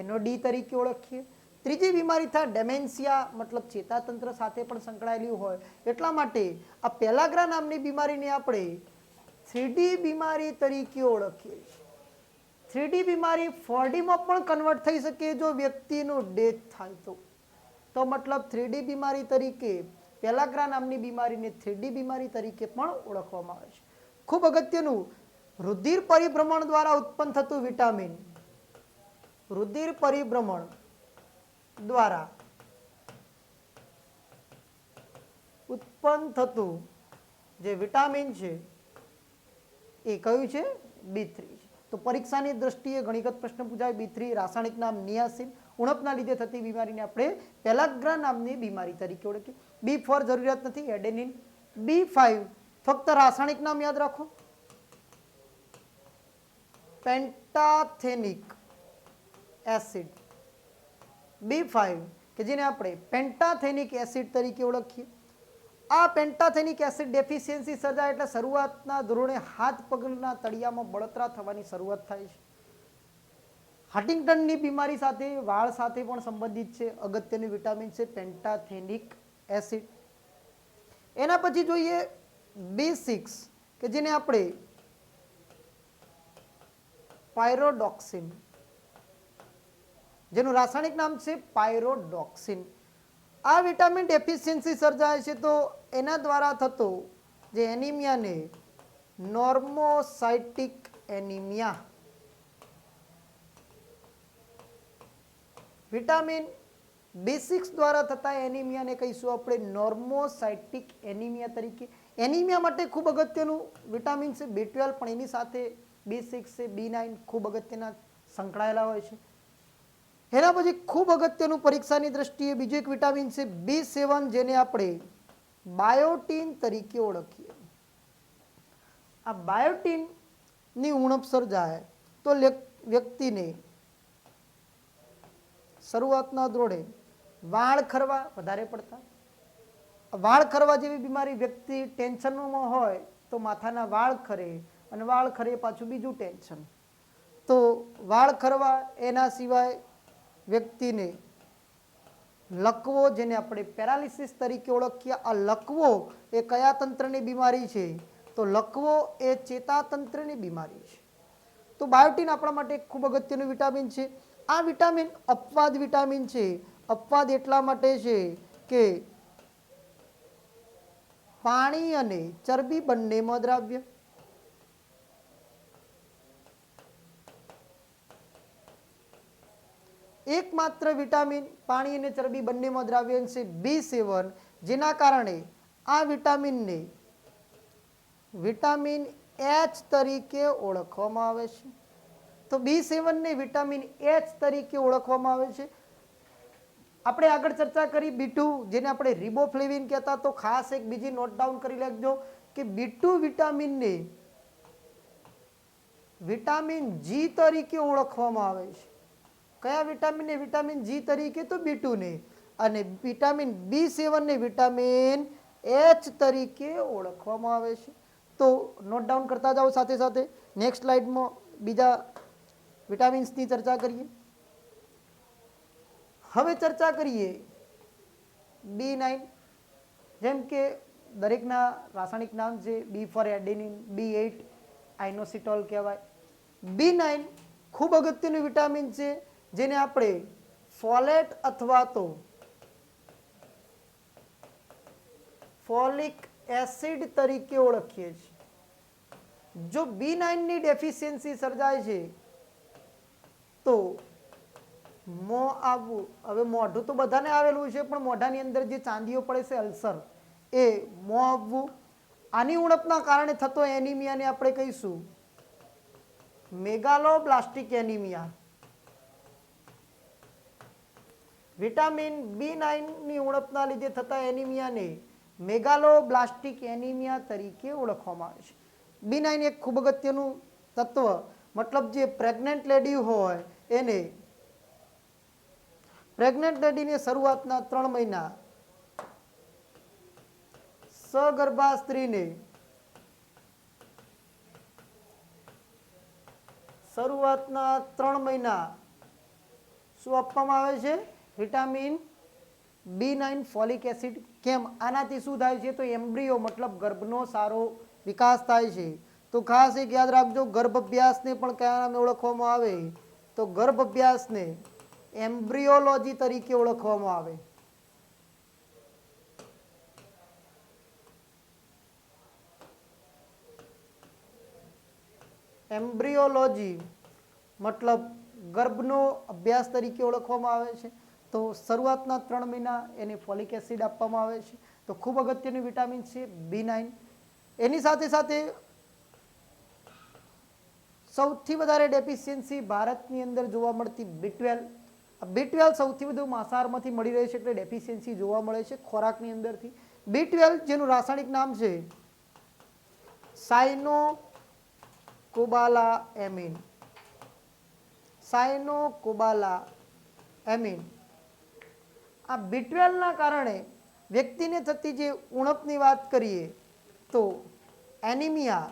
એનો D તરીકે ઓળખીએ. ત્રીજી બીમારી થાય ડેમેન્શિયા, મતલબ ચેતાતંત્ર સાથે પણ સંકળાયેલી હોય, એટલા માટે આ પેલાગ્રા નામની બીમારીને આપણે 3D બીમારી તરીકે ઓળખીએ છીએ. 3D બીમારી 4D માં પણ કન્વર્ટ થઈ શકે જો વ્યક્તિનું ડેથ થાય તો મતલબ 3D બીમારી તરીકે પેલાગ્રા નામની બીમારીને 3D બીમારી તરીકે પણ ઓળખવામાં આવે છે. ખૂબ અગત્યનું, રુધિર પરિભ્રમણ દ્વારા ઉત્પન્ન થતું વિટામિન, રુધિર પરિભ્રમણ દ્વારા ઉત્પન્ન થતું જે વિટામિન છે એ કયું છે? B3 છે. તો પરીક્ષાની દ્રષ્ટિએ ઘણી વખત પ્રશ્ન પૂછાય B3, રાસાયણિક નામ નિયાસિન. ઉણપના લીધે થતી બીમારીને આપણે પેલાગ્રા નામની બીમારી તરીકે ઓળખીએ. B4 જરૂરિયાત નથી, એડેનિન. B5 ફક્ત રાસાયણિક નામ યાદ રાખો, પેન્ટાથેનિક એસિડ. B5 કે જેને આપણે પેન્ટાથેનિક એસિડ તરીકે ઓળખીએ. આ પેન્ટાથેનિક એસિડ ડેફિશિયન્સી સર્જાય એટલે શરૂઆતના ધોરણે હાથ પગના તળિયામાં બળતરા થવાની શરૂઆત થાય છે. હન્ટિંગ્ટનની બીમારી સાથે, વાળ સાથે પણ સંબંધિત છે. અગત્યનું વિટામિન છે પેન્ટાથેનિક એસિડ. એના પછી જોઈએ B6 કે જેને આપણે પાયરોડોક્સિન, જેનું રાસાયણિક નામ છે પાયરોડોક્સિન. આ વિટામિન ડેફિશિયન્સી સર્જાય છે તો એના દ્વારા થતો જે એનિમિયાને નોર્મોસાઇટિક એનિમિયા. વિટામિન B6 દ્વારા થતા એનિમિયાને કહીશું આપણે નોર્મોસાઇટિક એનિમિયા તરીકે. એનિમિયા માટે ખૂબ અગત્યનું વિટામિન છે B12, પણ એની સાથે B6 છે, B9 ખૂબ અગત્યના સંકળાયેલા હોય છે. એના પછી ખૂબ અગત્યનું પરીક્ષાની દ્રષ્ટિએ બીજું એક વિટામિન છે B7, જેને આપણે બાયોટીન તરીકે ઓળખીએ. આ બાયોટીન ની ઉણપ સર્જાય તો વ્યક્તિને શરૂઆતના દોડે વાળ ખરવા વધારે પડતા. વાળ ખરવા જેવી બીમારી, વ્યક્તિ ટેન્શનમાં હોય તો માથાના વાળ ખરે, અને વાળ ખરે પાછું બીજું ટેન્શન. તો વાળ ખરવા, એના સિવાય વ્યક્તિને લકવો, જેને આપણે પેરાલિસિસ તરીકે ઓળખીએ. આ લકવો એ કયા તંત્રની બીમારી છે? તો લકવો એ ચેતાતંત્રની બીમારી છે. તો બાયોટીન આપણા માટે ખૂબ અગત્યનું વિટામિન છે. આ વિટામિન અપવાદ વિટામિન છે. અપવાદ એટલા માટે છે કે પાણી અને ચરબી બંનેમાં દ્રાવ્ય. એકમાત્ર વિટામિન પાણી અને ચરબી બંનેમાં દ્રાવ્ય છે B7, જેના કારણે આ વિટામિનને વિટામિન H તરીકે ઓળખવામાં આવે છે. તો B7 ને વિટામિન H તરીકે ઓળખવામાં આવે છે. આપણે આગળ ચર્ચા કરી B2, જેને આપણે રિબોફ્લેવિન કહેતા. તો ખાસ એક બીજી નોટ ડાઉન કરી લેજો કે B2 વિટામિનને વિટામિન G તરીકે ઓળખવામાં આવે છે. કયા વિટામિનને વિટામિન G તરીકે? તો B2 ને. અને વિટામિન B7 ને વિટામિન H તરીકે ઓળખવામાં આવે છે. તો નોટ ડાઉન કરતા જાઓ સાથે સાથે. નેક્સ્ટ સ્લાઇડમાં બીજા વિટામિન્સની ચર્ચા કરીએ. હવે ચર્ચા કરીએ B9. જેમ કે દરેકના રાસાયણિક નામ છે. B ફોર એડેનિન, B8 આઇનોસિટોલ કહેવાય. B9 ખૂબ અગત્યનું વિટામિન છે, જેને આપણે ફોલેટ અથવા તો ફોલિક એસિડ તરીકે ઓળખીએ છીએ. જો B9 ની ડેફિશિયન્સી સર્જાય છે તો મોં આવવું. હવે મોઢું તો બધાને આવેલું છે, પણ મોઢાની અંદર જે ચાંદીઓ પડે છે, અલ્સર, એ મોં આવવું. આની ઉણપના કારણે થતો એનિમિયાને આપણે કહીશું મેગાલોબ્લાસ્ટિક એનિમિયા. વિટામિન B9 ની ઉણપના લીધે થતા એનિમિયાને મેગાલોબ્લાસ્ટિક એનિમિયા તરીકે ઓળખવામાં આવે છે. B9 એક ખૂબ અગત્યનું તત્વ, મતલબ જે પ્રેગ્નન્ટ લેડી હોય એને, પ્રેગ્નન્ટ લેડીને શરૂઆતના 3 મહિના, સગર્ભા સ્ત્રીને શરૂઆતના 3 મહિના શું આપવામાં આવે છે? Vitamin B9 folic acid. કેમ? આનાથી શું થાય છે? તો એમ્બ્રિયો મતલબ ગર્ભનો સારો વિકાસ થાય છે. તો ખાસ એક યાદ રાખજો, ગર્ભ અભ્યાસને પણ કયા નામે ઓળખવામાં આવે? તો ગર્ભ અભ્યાસને એમ્બ્રિયોલોજી તરીકે ઓળખવામાં આવે. એમ્બ્રિયોલોજી મતલબ ગર્ભનો અભ્યાસ તરીકે ઓળખવામાં આવે છે. તો શરૂઆતના 3 મહિના એને ફોલિક એસિડ આપવામાં આવે છે. તો ખૂબ અગત્યનું વિટામિન છે B9. એની સાથે સાથે સૌથી વધારે ડેફિશિયન્સી ભારતની અંદર જોવા મળતી B12. B12 સૌથી વધુ માંસાહારમાંથી મળી રહે છે, એટલે ડેફિશિયન્સી જોવા મળે છે ખોરાકની અંદરથી. B12 જેનું રાસાયણિક નામ છે સાયનોકોબાલાએમિન. સાયનોકોબાલાએમિન. આ B12 ના કારણે વ્યક્તિને થતી જે ઉણપની વાત કરીએ તો એનિમિયા.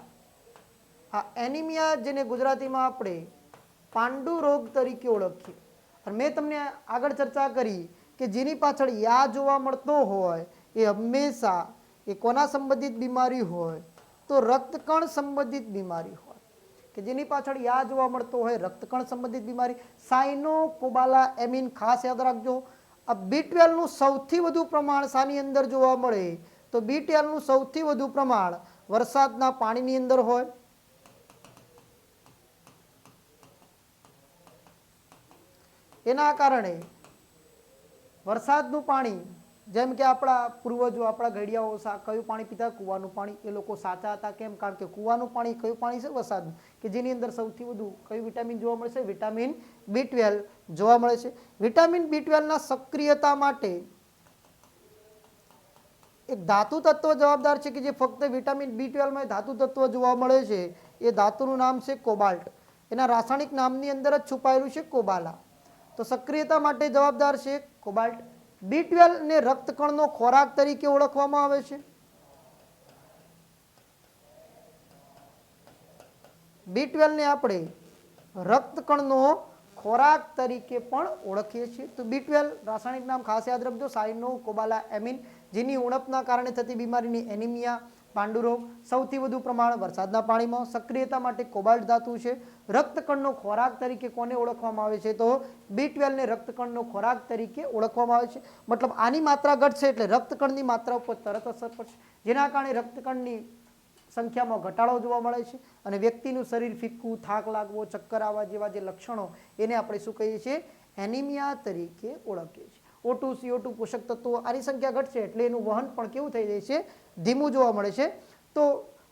આ એનિમિયા, જેને ગુજરાતીમાં આપણે પાંડુ રોગ તરીકે ઓળખીએ. અને મેં તમને આગળ ચર્ચા કરી કે જેની પાછળ યા જોવા મળતો હોય એ હંમેશા એ કોના સંબંધિત બીમારી હોય? તો રક્તકણ સંબંધિત બીમારી હોય. કે જેની પાછળ યા જોવા મળતો હોય રક્તકણ સંબંધિત બીમારી. સાયનોકોબાલાએમિન ખાસ યાદ રાખજો. આ B12 નું સૌથી વધુ પ્રમાણ શાની અંદર જોવા મળે? તો B12 નું સૌથી વધુ પ્રમાણ વરસાદના પાણીની અંદર હોય. એના કારણે વરસાદનું પાણી, જેમ કે આપણા પૂર્વજો, આપણા ઘડિયાઓ કયું પાણી પીતા? કૂવાનું પાણી. એ લોકો સાચા હતા. કેમ? કારણ કે કૂવાનું પાણી કયું પાણી છે? વરસાદનું, કે જેની અંદર સૌથી વધુ કયું વિટામિન જોવા મળે છે? વિટામિન B12 જોવા મળે છે. વિટામિન B12 ના સક્રિયતા માટે એક ધાતુ તત્વ જવાબદાર છે, કે જે ફક્ત વિટામિન B12 માં ધાતુ તત્વ જોવા મળે છે. એ ધાતુનું નામ છે કોબાલ્ટ. એના રાસાયણિક નામની અંદર જ છુપાયેલું છે કોબાલા. તો સક્રિયતા માટે જવાબદાર છે કોબાલ્ટ. B12 ને રક્તકણનો ખોરાક તરીકે ઓળખવામાં આવે છે. B12 ને આપણે રક્તકણનો ખોરાક તરીકે પણ ઓળખીએ છીએ. તો B12 રાસાયણિક નામ ખાસ યાદ રાખજો, સાયનો કોબાલા એમિન, જેની ઉણપના કારણે થતી બીમારીની એનિમિયા, પાંડુરોગ, સૌથી વધુ પ્રમાણ વરસાદના પાણીમાં. સક્રિયતા માટે કોબાલ્ટ ધાતુ છે. રક્તકણનો ખોરાક તરીકે કોને ઓળખવામાં આવે છે? તો B12 ને રક્તકણનો ખોરાક તરીકે ઓળખવામાં આવે છે. મતલબ આની માત્રા ઘટશે એટલે રક્તકણની માત્રા ઉપર તરત અસર પડશે, જેના કારણે રક્તકણની સંખ્યામાં ઘટાડો જોવા મળે છે અને વ્યક્તિનું શરીર ફીક્કું, થાક લાગવો, ચક્કર આવવા જેવા જે લક્ષણો, એને આપણે શું કહીએ છીએ? એનિમિયા તરીકે ઓળખીએ છીએ. O2 CO2 પોષક તત્વો, આની સંખ્યા ઘટશે એટલે એનું વહન પણ કેવું થઈ જાય છે? ધીમું જોવા મળે છે. તો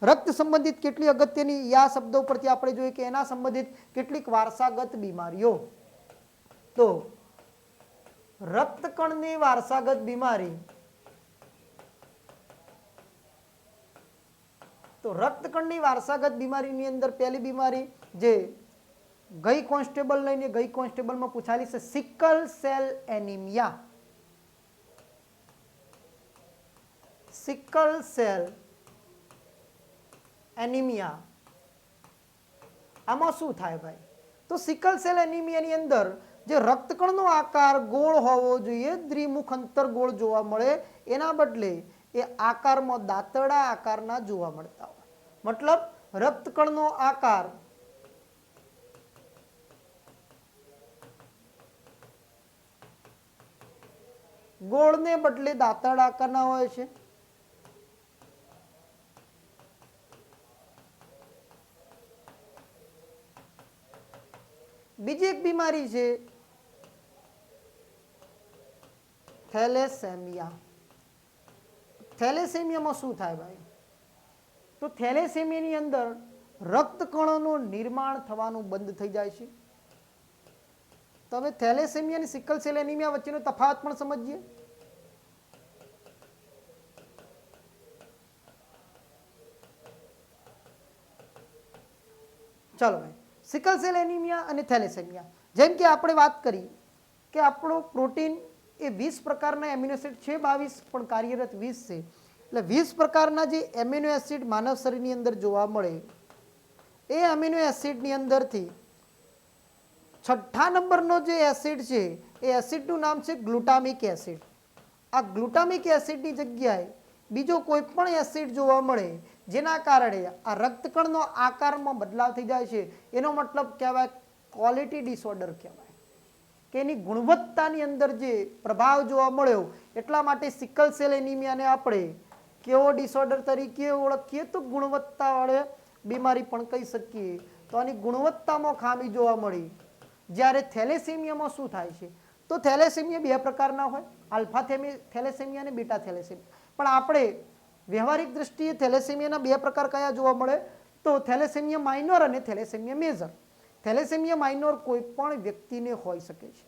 રક્ત સંબંધિત કેટલી અગત્યની આ શબ્દો પરથી આપણે જોઈએ કે એના સંબંધિત કેટલીક વારસાગત બીમારીઓ. તો રક્તકણની વારસાગત બીમારી, તો રક્તકણની વારસાગત બીમારીની અંદર પહેલી બીમારી જે ગઈ કોન્સ્ટેબલ લઈને ગઈ કોન્સ્ટેબલમાં પૂછાયેલી છે, sickle cell anaemia. Sickle cell anaemia, આમાં શું થાય ભાઈ? તો સિકલ સેલ એનિમિયાની અંદર જે રક્તકણનો આકાર ગોળ હોવો જોઈએ, દ્વિમુખ અંતર ગોળ જોવા મળે, એના બદલે એ આકારમાં દાંતરડા આકારના જોવા મળતા હોય. મતલબ રક્તકણનો આકાર ગોળને બદલે દાંતરડા આકારના હોય છે. બીજી એક બીમારી છે થેલેસેમિયા. થેલેસેમિયામાં શું થાય ભાઈ? તો થેલેસેમિયાની અંદર રક્તકણોનું નિર્માણ થવાનું બંધ થઈ જાય છે. તો હવે થેલેસેમિયા અને સિકલ સેલ એનિમિયા વચ્ચેનો તફાવત પણ સમજીએ. ચાલો ભાઈ, સિકલ સેલ એનિમિયા અને થેલેસેમિયા, જેમ કે આપણે વાત કરી કે આપણો પ્રોટીન એ 20 પ્રકારના એમિનો એસિડ છે, 22 પણ કાર્યરત 20 છે. એટલે 20 પ્રકારના જે એમિનો એસિડ માનવ શરીરની અંદર જોવા મળે, એ એમિનો એસિડની અંદરથી 6થા નંબરનો જે એસિડ છે, એ એસિડનું નામ છે ગ્લુટામિક એસિડ. આ ગ્લુટામિક એસિડની જગ્યાએ બીજો કોઈ પણ એસિડ જોવા મળે, જેના કારણે આ રક્તકણનો આકારમાં બદલાવ થઈ જાય છે, એનો મતલબ કહેવાય ક્વોલિટી ડિસઓર્ડર કહેવાય, કે એની ગુણવત્તાની અંદર જે પ્રભાવ જોવા મળ્યો. એટલા માટે સિકલ સેલ એનિમિયાને આપણે કેવો ડિસઓર્ડર તરીકે ઓળખીએ? તો ગુણવત્તાવાળી બીમારી પણ કહી શકીએ. તો આની ગુણવત્તામાં ખામી જોવા મળી. જ્યારે થેલેસેમિયામાં શું થાય છે? તો થેલેસેમિયા બે પ્રકારના હોય, આલ્ફા થેલેસેમિયા અને બીટા થેલેસેમિયા. પણ આપણે વ્યવહારિક દ્રષ્ટિએ થેલેસેમિયાના બે પ્રકાર કયા જોવા મળે? તો થેલેસેમિયા માઇનોર અને થેલેસેમિયા મેજર. થેલેસેમિયા માઇનોર કોઈ પણ વ્યક્તિને હોઈ શકે છે.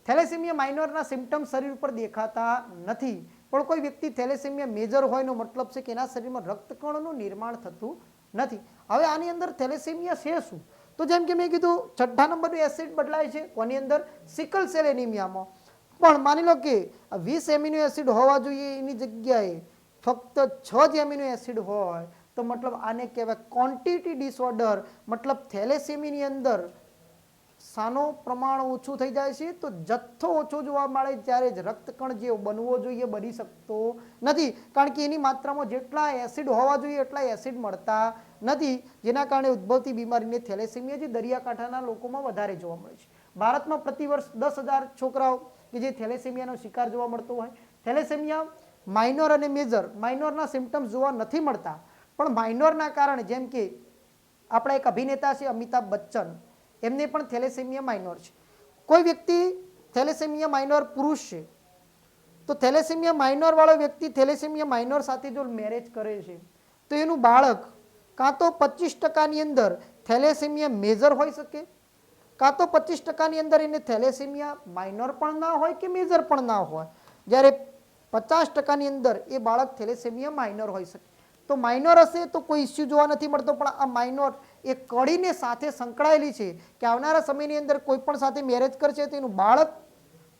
થેલેસેમિયા માઇનોરના સિમ્પટમ્સ શરીર ઉપર દેખાતા નથી, પણ કોઈ વ્યક્તિ થેલેસેમિયા મેજર હોય એનો મતલબ છે કે એના શરીરમાં રક્તકણોનું નિર્માણ થતું નથી. હવે આની અંદર થેલેસેમિયા છે શું? તો જેમ કે મેં કીધું 6થા નંબરનું એસિડ બદલાય છે કોની અંદર? સિકલ સેલ એનિમિયામાં. પણ માની લો કે 20 એમિનો એસિડ હોવા જોઈએ, એની જગ્યાએ ફક્ત 6 જ એમિનો એસિડ હોય, તો મતલબ આને કહેવાય ક્વોન્ટિટી ડિસઓર્ડર. મતલબ થેલેસેમિયાની અંદર સાનું પ્રમાણ ઓછું થઈ જાય છે, તો જથ્થો ઓછો જોવા મળે, ત્યારે જ રક્તકણ જે બનવો જોઈએ બની શકતો નથી, કારણ કે એની માત્રામાં જેટલા એસિડ હોવા જોઈએ એટલા એસિડ મળતા નથી, જેના કારણે ઉદ્ભવતી બીમારીને થેલેસેમિયા જે દરિયાકાંઠાના લોકોમાં વધારે જોવા મળે છે. ભારતમાં પ્રતિવર્ષ 10,000 છોકરાઓ કે જે થેલેસેમિયાનો શિકાર જોવા મળતો હોય. થેલેસેમિયા માઇનોર અને મેજર, માઇનોરના સિમ્પટમ્સ જોવા નથી મળતા, પણ માઇનોરના કારણે, જેમ કે આપણા એક અભિનેતા છે અમિતાભ બચ્ચન, એમને પણ થેલેસેમિયા માઇનોર છે. કોઈ વ્યક્તિ થેલેસેમિયા માઇનોર પુરુષ છે, તો થેલેસેમિયા માઇનોર વાળો વ્યક્તિ થેલેસેમિયા માઇનોર સાથે જો મેરેજ કરે છે તો એનું બાળક કાં તો 25% અંદર થેલેસેમિયા મેજર હોઈ શકે, કાં તો 25% અંદર એને થેલેસેમિયા માઇનોર પણ ના હોય કે મેજર પણ ના હોય. જ્યારે 50% અંદર એ બાળક થેલેસેમિયા માઇનોર હોઈ શકે. તો માઇનોર હશે તો કોઈ ઇસ્યુ જોવા નથી મળતો, પણ આ માઇનોર એ કડીને સાથે સંકળાયેલી છે કે આવનારા સમયની અંદર કોઈ પણ સાથે મેરેજ કરશે તો એનું બાળક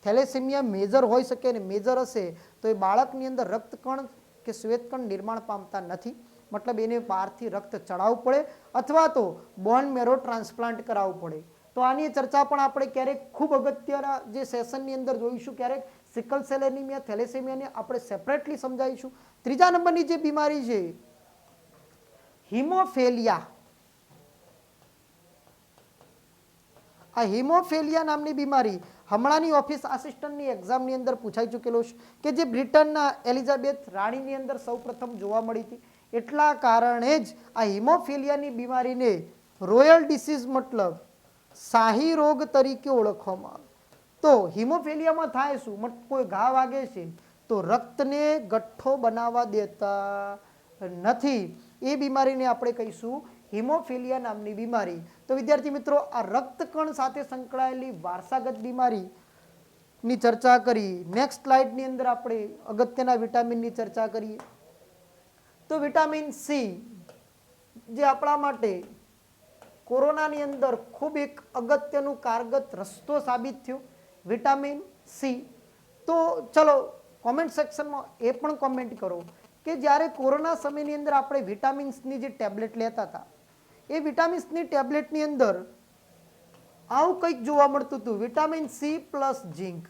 થેલેસેમિયા મેજર હોઈ શકે, અને મેજર હશે તો એ બાળકની અંદર રક્તકણ કે શ્વેતકણ નિર્માણ પામતા નથી. મતલબ એને બહારથી રક્ત ચડાવવું પડે અથવા તો બોન મેરો ટ્રાન્સપ્લાન્ટ કરાવવું પડે. તો આની ચર્ચા પણ આપણે ક્યારેક ખૂબ અગત્યના જે સેશનની અંદર જોઈશું, ક્યારેક સિકલ સેલ એનિમિયા થેલેસેમિયાને આપણે સેપરેટલી સમજાવીશું. ત્રીજા નંબરની જે બીમારી છે હિમોફેલિયા. આ હિમોફેલિયા નામની બીમારી હમણાંની ઓફિસ આસિસ્ટન્ટની એક્ઝામની અંદર પૂછાઈ ચૂકેલો છે કે જે બ્રિટનના એલિઝાબેથ રાણીની અંદર સૌપ્રથમ જોવા મળી હતી. એટલા કારણે જ આ હિમોફેલિયાની બીમારીને રોયલ ડિસીઝ મતલબ શાહી રોગ તરીકે ઓળખવામાં આવે. તો હિમોફેલિયામાં થાય શું? કોઈ ઘા વાગે છે તો રક્તને ગઠ્ઠો બનાવવા દેતા નથી. એ બીમારીને આપણે કહીશું હિમોફિલિયા નામની બીમારી. તો વિદ્યાર્થી મિત્રો, આ રક્તકણ સાથે સંકળાયેલી વારસાગત બીમારીની ચર્ચા કરી. નેક્સ્ટ સ્લાઇડની અંદર આપણે અગત્યના વિટામિનની ચર્ચા કરીએ. તો વિટામિન સી જે આપણા માટે કોરોનાની અંદર ખૂબ એક અગત્યનું કારગત રસ્તો સાબિત થયો, વિટામિન સી. તો ચલો કોમેન્ટ સેક્શનમાં એ પણ કોમેન્ટ કરો કે જ્યારે કોરોના સમયની અંદર આપણે વિટામિન્સની જે ટેબ્લેટ લેતા હતા એ વિટામિન્સની ટેબ્લેટની અંદર આવું કંઈક જોવા મળતું હતું, વિટામિન સી પ્લસ ઝીંક.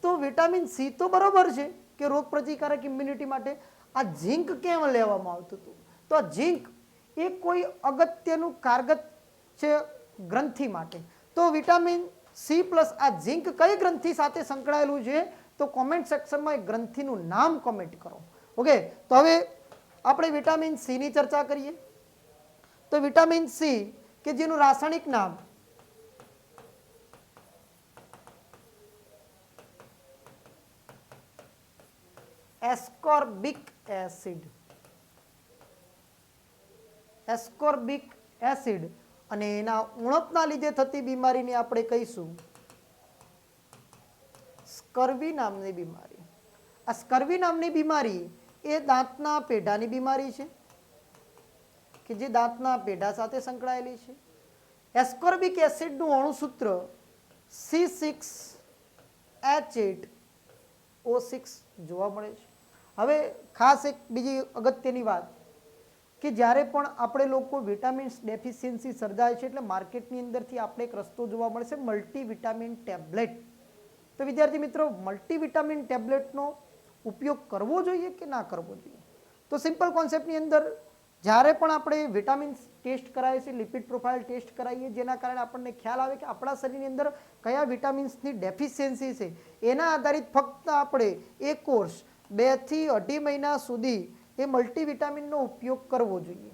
તો વિટામિન સી તો બરોબર છે કે રોગ પ્રતિકારક ઇમ્યુનિટી માટે, આ ઝીંક કેમ લેવામાં આવતું હતું? તો આ ઝીંક એ કોઈ અગત્યનું કારગત છે ગ્રંથિ માટે. તો વિટામિન સી પ્લસ આ ઝીંક કઈ ગ્રંથિ સાથે સંકળાયેલું છે? તો કોમેન્ટ સેક્શનમાં એ ગ્રંથિનું નામ કોમેન્ટ કરો. ઓકે, તો હવે આપણે વિટામિન સી ની ચર્ચા કરીએ. તો વિટામિન સી કે જેનું રાસાયણિક નામ એસ્કોર્બિક એસિડ, એસ્કોર્બિક એસિડ, અને એના ઉણપના લીધે થતી બીમારીને આપણે કહીશું સ્કર્વી નામની બીમારી. આ સ્કર્વી નામની બીમારી એ દાંતના પેઢાની બીમારી છે કે જે દાંતના પેઢા સાથે સંકળાયેલી છે. એસ્કોર્બિક એસિડનું અણુસૂત્ર C6H8O6 જોવા મળે છે. હવે ખાસ એક બીજી અગત્યની વાત કે જ્યારે પણ આપણે લોકો વિટામિન્સ ડેફિશિયન્સી સર્જાય છે એટલે માર્કેટની અંદરથી આપણે એક રસ્તો જોવા મળશે મલ્ટીવિટામિન ટેબ્લેટ. તો વિદ્યાર્થી મિત્રો, મલ્ટીવિટામિન ટેબ્લેટનો ઉપયોગ કરવો જોઈએ કે ના કરવો જોઈએ? તો સિમ્પલ કોન્સેપ્ટની અંદર જ્યારે પણ આપણે વિટામિન્સ ટેસ્ટ કરાવીએ છીએ, લિપિડ પ્રોફાઇલ ટેસ્ટ કરાવીએ, જેના કારણે આપણને ખ્યાલ આવે કે આપણા શરીરની અંદર કયા વિટામિન્સની ડેફિશિયન્સી છે, એના આધારિત ફક્ત આપણે એક કોર્સ 2 થી 2.5 મહિના સુધી એ મલ્ટીવિટામિનનો ઉપયોગ કરવો જોઈએ.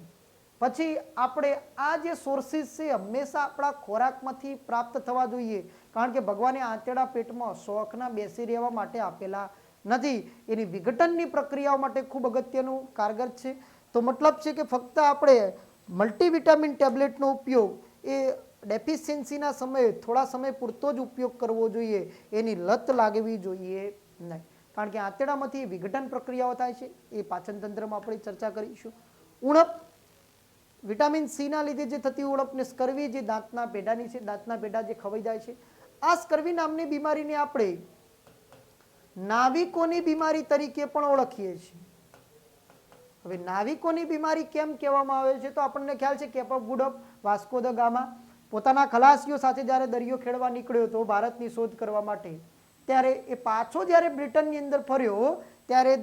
પછી આપણે આ જે સોર્સિસ છે હંમેશા આપણા ખોરાકમાંથી પ્રાપ્ત થવા જોઈએ, કારણ કે ભગવાને આંતરડા પેટમાં શોખના બેસી રહેવા માટે આપેલા નથી. એની વિઘટનની પ્રક્રિયાઓ માટે ખૂબ અગત્યનું કારગર છે. તો મતલબ છે કે ફક્ત આપણે મલ્ટીવિટામિન ટેબ્લેટનો ઉપયોગ એ ડેફિશિયન્સીના સમયે થોડા સમય પૂરતો જ ઉપયોગ કરવો જોઈએ, એની લત લાગવી જોઈએ નહીં, કારણ કે આંતરડામાંથી વિઘટન પ્રક્રિયાઓ થાય છે. એ પાચન તંત્રમાં આપણે ચર્ચા કરીશું. ઉણપ, વિટામિન સીના લીધે જે થતી ઉણપને સ્કર્વી જે દાંતના પેઢાની છે, દાંતના પેઢા જે ખવાઈ જાય છે, આ સ્કર્વી નામની બીમારીને આપણે નાવિકોની બીમારી તરીકે પણ ઓળખીએ છીએ. હવે નાવિકોની બીમારી કેમ કહેવામાં આવે છે? તો આપણને ખ્યાલ છે Cape of Good Hope Vasco da Gama પોતાના ખલાસીઓ સાથે જ્યારે દરિયો ખેડવા નીકળ્યો હતો ભારતની શોધ કરવા માટે, ત્યારે એ પાછો જ્યારે બ્રિટનની અંદર ફર્યો ત્યારે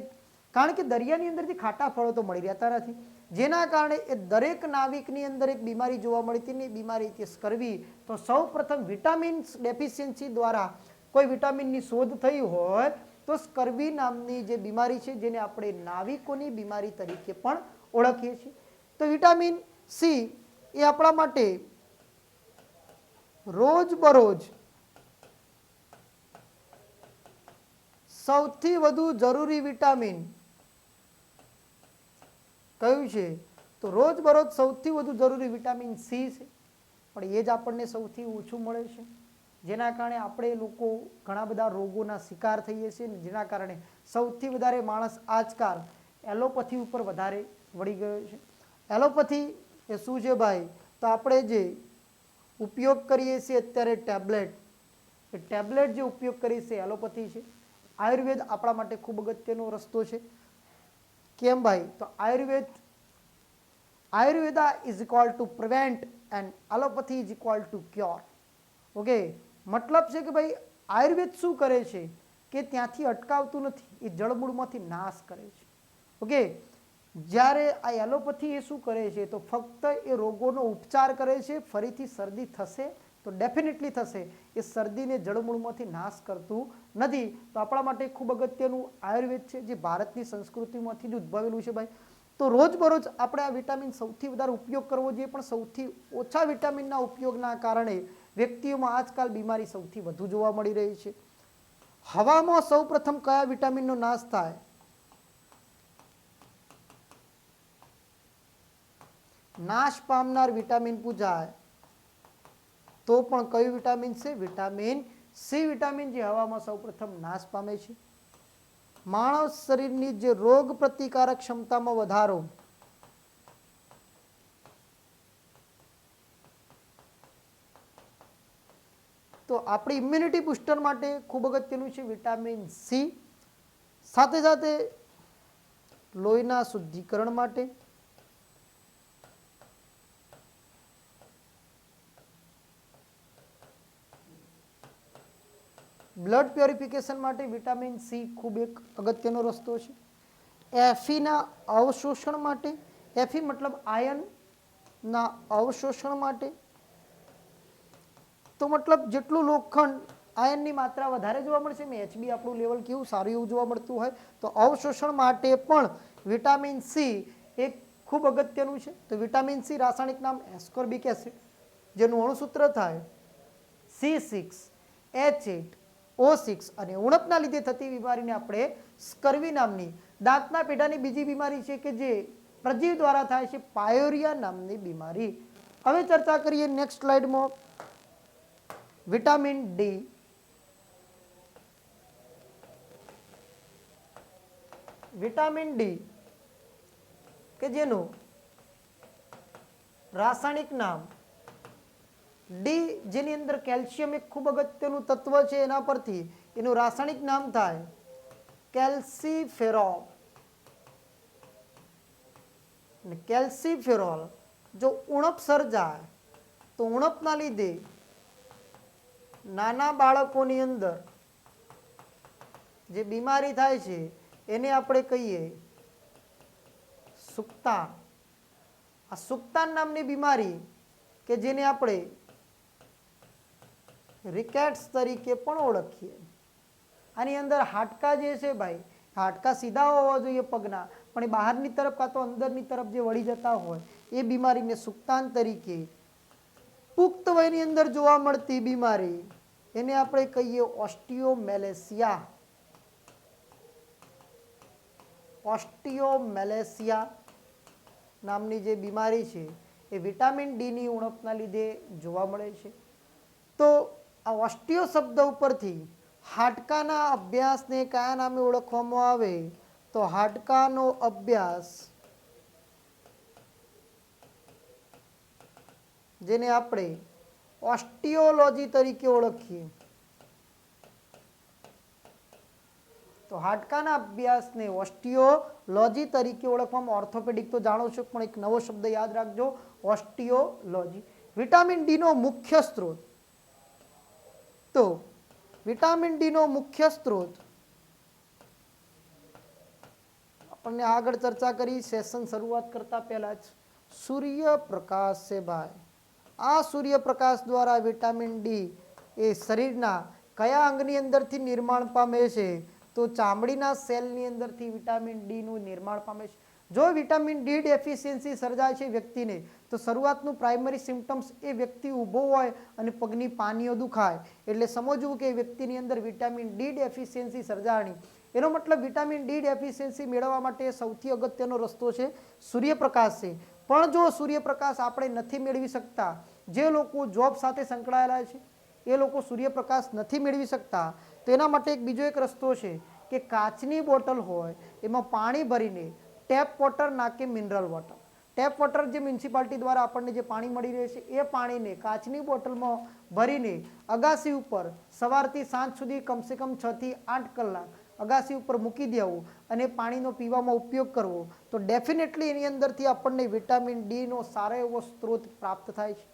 કારણ કે દરિયાની અંદરથી ખાટા ફળો તો મળી રહેતા નથી, જેના કારણે એ દરેક નાવિકની અંદર એક બીમારી જોવા મળી હતી ને બીમારી હતી સ્કર્વી. તો સૌ પ્રથમ વિટામિન્સ ડેફિશિયન્સી દ્વારા કોઈ વિટામિનની શોધ થઈ હોય તો સ્કર્વી નામની જે બીમારી છે જેને આપણે નાવિકોની બીમારી તરીકે પણ ઓળખીએ છીએ. તો વિટામિન સી એ આપણા માટે રોજબરોજ 100 સૌથી વધુ જરૂરી વિટામિન કયું છે? તો રોજબરોજ સૌથી વધુ જરૂરી વિટામિન સી છે, પણ એ જ આપણને સૌથી ઓછું મળે છે, જેના કારણે આપણે લોકો ઘણા બધા રોગોના શિકાર થઈએ છીએ, જેના કારણે સૌથી વધારે માણસ આજકાલ એલોપેથી ઉપર વધારે વળી ગયો છે. એલોપેથી એ શું છે ભાઈ? તો આપણે જે ઉપયોગ કરીએ છીએ અત્યારે ટેબ્લેટ, એ ટેબ્લેટ જે ઉપયોગ કરીએ છીએ એલોપેથી છે. આયુર્વેદ આપણા માટે ખૂબ અગત્યનો રસ્તો છે. કેમ ભાઈ? તો Ayurveda is equal to prevent and allopathy is equal to cure. Okay, મતલબ છે કે ભાઈ આયુર્વેદ શું કરે છે કે ત્યાંથી અટકાવતું નથી, એ જળમૂળમાંથી નાશ કરે છે. ઓકે, જ્યારે આ એલોપેથી એ શું કરે છે? તો ફક્ત એ રોગોનો ઉપચાર કરે છે. ફરીથી શરદી થશે તો ડેફિનેટલી થશે, એ શરદીને જળમૂળમાંથી નાશ કરતું નથી. તો આપણા માટે ખૂબ અગત્યનું આયુર્વેદ છે, જે ભારતની સંસ્કૃતિમાંથી જ ઉદ્ભવેલું છે ભાઈ. તો રોજબરોજ આપણે આ વિટામિન સૌથી વધારે ઉપયોગ કરવો જોઈએ, પણ સૌથી ઓછા વિટામિનના ઉપયોગના કારણે વ્યક્તિઓમાં આજકાલ બીમારી સૌથી વધુ જોવા મળી રહી છે. હવામાં સૌપ્રથમ કયા વિટામિનનો નાશ થાય? નાશ પામનાર વિટામિન પૂછાય તો પણ કયું વિટામિન છે? વિટામિન સી વિટામિન, જે હવામાં સૌપ્રથમ નાશ પામે છે. માણસ શરીરની જે રોગ પ્રતિકારક ક્ષમતામાં વધારો, તો આપણી ઇમ્યુનિટી બુસ્ટર માટે ખૂબ અગત્યનું છે વિટામિન સી. સાથે સાથે લોહીના શુદ્ધિકરણ માટે, બ્લડ પ્યોરિફિકેશન માટે વિટામિન સી ખૂબ એક અગત્યનો રસ્તો છે. એફીના અવશોષણ માટે, એફી મતલબ આયનના અવશોષણ માટે, તો મતલબ જેટલું લોખંડ આયનની માત્રા વધારે જોવા મળશે, એચબી આપણું લેવલ કેવું સારું એવું જોવા મળતું હોય, તો અવશોષણ માટે પણ વિટામિન સી એક ખૂબ અગત્યનું છે. તો વિટામિન સી રાસાયણિક નામ એસ્કોર્બિક એસિડ, જેનું અણુસૂત્ર થાય C6H8O6, અને ઉણપના લીધે થતી બીમારીને આપણે સ્કર્વી નામની દાંતના પેઢાની બીજી બીમારી છે કે જે પ્રજીવ દ્વારા થાય છે, પાયોરિયા નામની બીમારી. હવે ચર્ચા કરીએ નેક્સ્ટ સ્લાઇડમાં વિટામિન ડી. વિટામિન ડી કે જેનું રાસાયણિક નામ ડી, જેની અંદર કેલ્શિયમ એક ખૂબ અગત્યનું તત્વ છે, એના પરથી એનું રાસાયણિક નામ થાય કેલ્સીફેરોલ. કેલ્સીફેરોલ જો ઉણપ સર્જાય તો ઉણપના લીધે નાના બાળકોની અંદર જે બીમારી થાય છે એને આપણે કહીએ સુક્તાન. આ સુક્તાન નામની બીમારી કે જેને આપણે રિકેટ્સ તરીકે પણ ઓળખીએ. આની અંદર હાડકા જે છે ભાઈ, હાડકા સીધા હોવા જોઈએ પગના, પણ એ બહારની તરફ કાં તો અંદરની તરફ જે વળી જતા હોય એ બીમારીને સુક્તાન તરીકે, પુખ્ત વયની અંદર જોવા મળતી બીમારી એને આપણે કહીએ ઓસ્ટિયોમેલેસિયા. ઓસ્ટિયોમેલેસિયા નામની જે બીમારી છે એ વિટામિન ડીની ઉણપના લીધે જોવા મળે છે. તો આ ઓસ્ટિયો શબ્દ ઉપરથી હાડકાના અભ્યાસને કયા નામે ઓળખવામાં આવે? તો હાડકાનો અભ્યાસ, જેને આપણે ઓસ્ટિયોલોજી તરીકે ઓળખીએ. તો હાડકાના અભ્યાસને ઓસ્ટિયોલોજી તરીકે ઓળખવામાં, ઓર્થોપેડિક તો જાણો છો, પણ એક નવો શબ્દ યાદ રાખજો, ઓસ્ટિયોલોજી. વિટામિન ડી નો મુખ્ય સ્ત્રોત, તો વિટામિન ડી નો મુખ્ય સ્ત્રોત આપણને આગળ ચર્ચા કરી સેશન શરૂઆત કરતા પહેલા જ સૂર્યપ્રકાશ છે ભાઈ. આ સૂર્યપ્રકાશ દ્વારા વિટામિન ડી એ શરીરના કયા અંગની અંદરથી નિર્માણ પામે છે? તો ચામડીના સેલની અંદરથી વિટામિન ડી નું નિર્માણ પામે છે. જો વિટામિન ડી ડેફિશિયન્સી સર્જાય છે વ્યક્તિને, તો શરૂઆતનું પ્રાઇમરી સિમ્ટમ્સ એ વ્યક્તિ ઊભો હોય અને પગની પાનીઓ દુખાય એટલે સમજવું કે વ્યક્તિની અંદર વિટામિન ડી ડેફિશિયન્સી સર્જાણી. એનો મતલબ વિટામિન ડી ડેફિશિયન્સી મેળવવા માટે સૌથી અગત્યનો રસ્તો છે સૂર્યપ્રકાશ છે. પણ જો સૂર્યપ્રકાશ આપણે નથી મેળવી શકતા, જે લોકો જોબ સાથે સંકળાયેલા છે એ લોકો સૂર્યપ્રકાશ નથી મેળવી શકતા, તો એના માટે બીજો એક રસ્તો છે કે કાચની બોટલ હોય એમાં પાણી ભરીને ટેપ વોટર ના કે મિનરલ વોટર, ટેપ વોટર જે મ્યુનિસિપાલિટી દ્વારા આપણને જે પાણી મળી રહે છે એ પાણીને કાચની બોટલમાં ભરીને અગાસી ઉપર સવારથી સાંજ સુધી કમસે કમ 6 થી 8 કલાક અગાસી ઉપર મૂકી દેવું અને પાણીનો પીવામાં ઉપયોગ કરવો, તો ડેફિનેટલી એની અંદરથી આપણને વિટામિન ડીનો સારો એવો સ્ત્રોત પ્રાપ્ત થાય છે.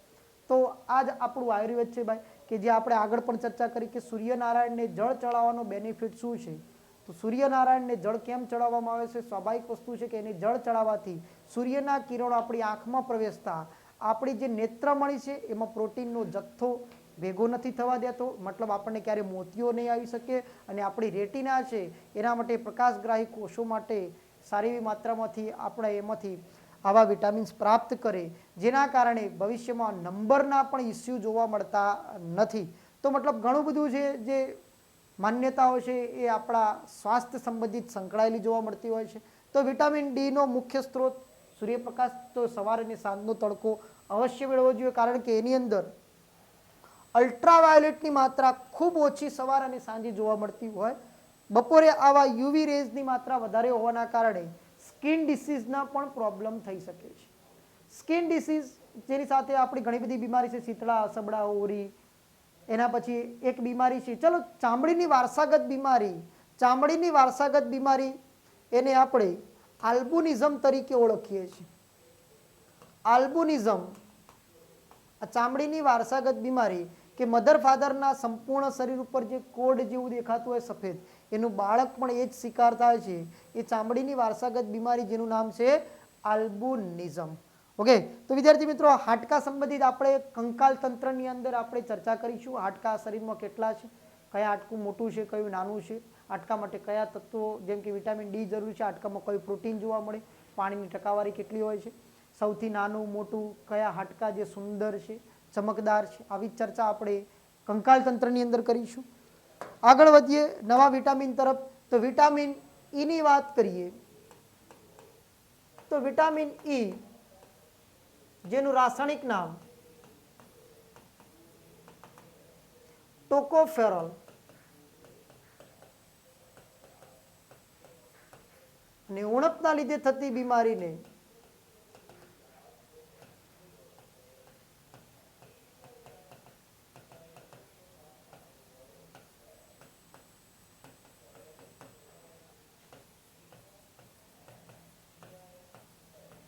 તો આ જ આપણું આયુર્વેદ છે ભાઈ, કે જે આપણે આગળ પણ ચર્ચા કરી કે સૂર્યનારાયણને જળ ચડાવવાનો બેનિફિટ શું છે. તો સૂર્યનારાયણને જળ કેમ ચડાવવામાં આવે છે? સ્વાભાવિક વસ્તુ છે કે એને જળ ચડાવવાથી સૂર્યના કિરણો આપણી આંખમાં પ્રવેશતા આપણી જે નેત્રમણી છે એમાં પ્રોટીનનો જથ્થો ભેગો નથી થવા દેતો, મતલબ આપણને ક્યારે મોતિયો નહીં આવી શકે, અને આપણી રેટિના છે એના માટે પ્રકાશગ્રાહી કોષો માટે સારી એવી માત્રામાંથી આપણે એમાંથી આવા વિટામિન્સ પ્રાપ્ત કરે, જેના કારણે ભવિષ્યમાં નંબરના પણ ઇસ્યુ જોવા મળતા નથી. તો મતલબ ઘણું બધું છે જે માન્યતાઓ છે એ આપણા સ્વાસ્થ્ય સંબંધિત સંકળાયેલી જોવા મળતી હોય છે. તો વિટામિન ડીનો મુખ્ય સ્ત્રોત સૂર્યપ્રકાશ, તો સવાર અને સાંજનો તડકો અવશ્ય મેળવવો જોઈએ, કારણ કે એની અંદર અલ્ટ્રાવાયોલેટની માત્રા ખૂબ ઓછી સવાર અને સાંજે જોવા મળતી હોય. બપોરે આવા યુવી રેઝની માત્રા વધારે હોવાના કારણે સ્કિન ડિસીઝના પણ પ્રોબ્લેમ થઈ શકે છે. સ્કિન ડિસીઝ જેની સાથે આપણી ઘણી બધી બીમારી છે, શીતળા, અસબડા, ઓરી, એના પછી એક બીમારી છે, ચલો ચામડીની વારસાગત બીમારી, ચામડીની વારસાગત બીમારી એને આપણે આલ્બિનિઝમ તરીકે ઓળખીએ છીએ. આલ્બિનિઝમ આ ચામડીની વારસાગત બીમારી કે મધર ફાધરના સંપૂર્ણ શરીર ઉપર જે કોડ જેવું દેખાતું હોય સફેદ, એનું બાળક પણ એ જ શિકાર થાય છે. એ ચામડીની વારસાગત બીમારી જેનું નામ છે આલ્બિનિઝમ. ઓકે, તો વિદ્યાર્થી મિત્રો હાડકા સંબંધિત આપણે કંકાલ તંત્રની અંદર આપણે ચર્ચા કરીશું. હાડકા શરીરમાં કેટલા છે, કયા હાડકું મોટું છે, કયું નાનું છે, હાડકા માટે કયા તત્વો જેમ કે વિટામિન ડી જરૂરી છે, હાડકામાં કયું પ્રોટીન જોવા મળે, પાણીની ટકાવારી કેટલી હોય છે, સૌથી નાનું મોટું કયા હાડકા જે સુંદર છે, ચમકદાર છે, આવી ચર્ચા આપણે કંકાલ તંત્રની અંદર કરીશું. આગળ વધીએ નવા વિટામિન તરફ. તો વિટામિન ઈ ની વાત કરીએ તો વિટામિન ઈ જેનું રાસાયણિક નામ ટોકોફેરોલ, અને ઉણપના લીધે થતી બીમારીને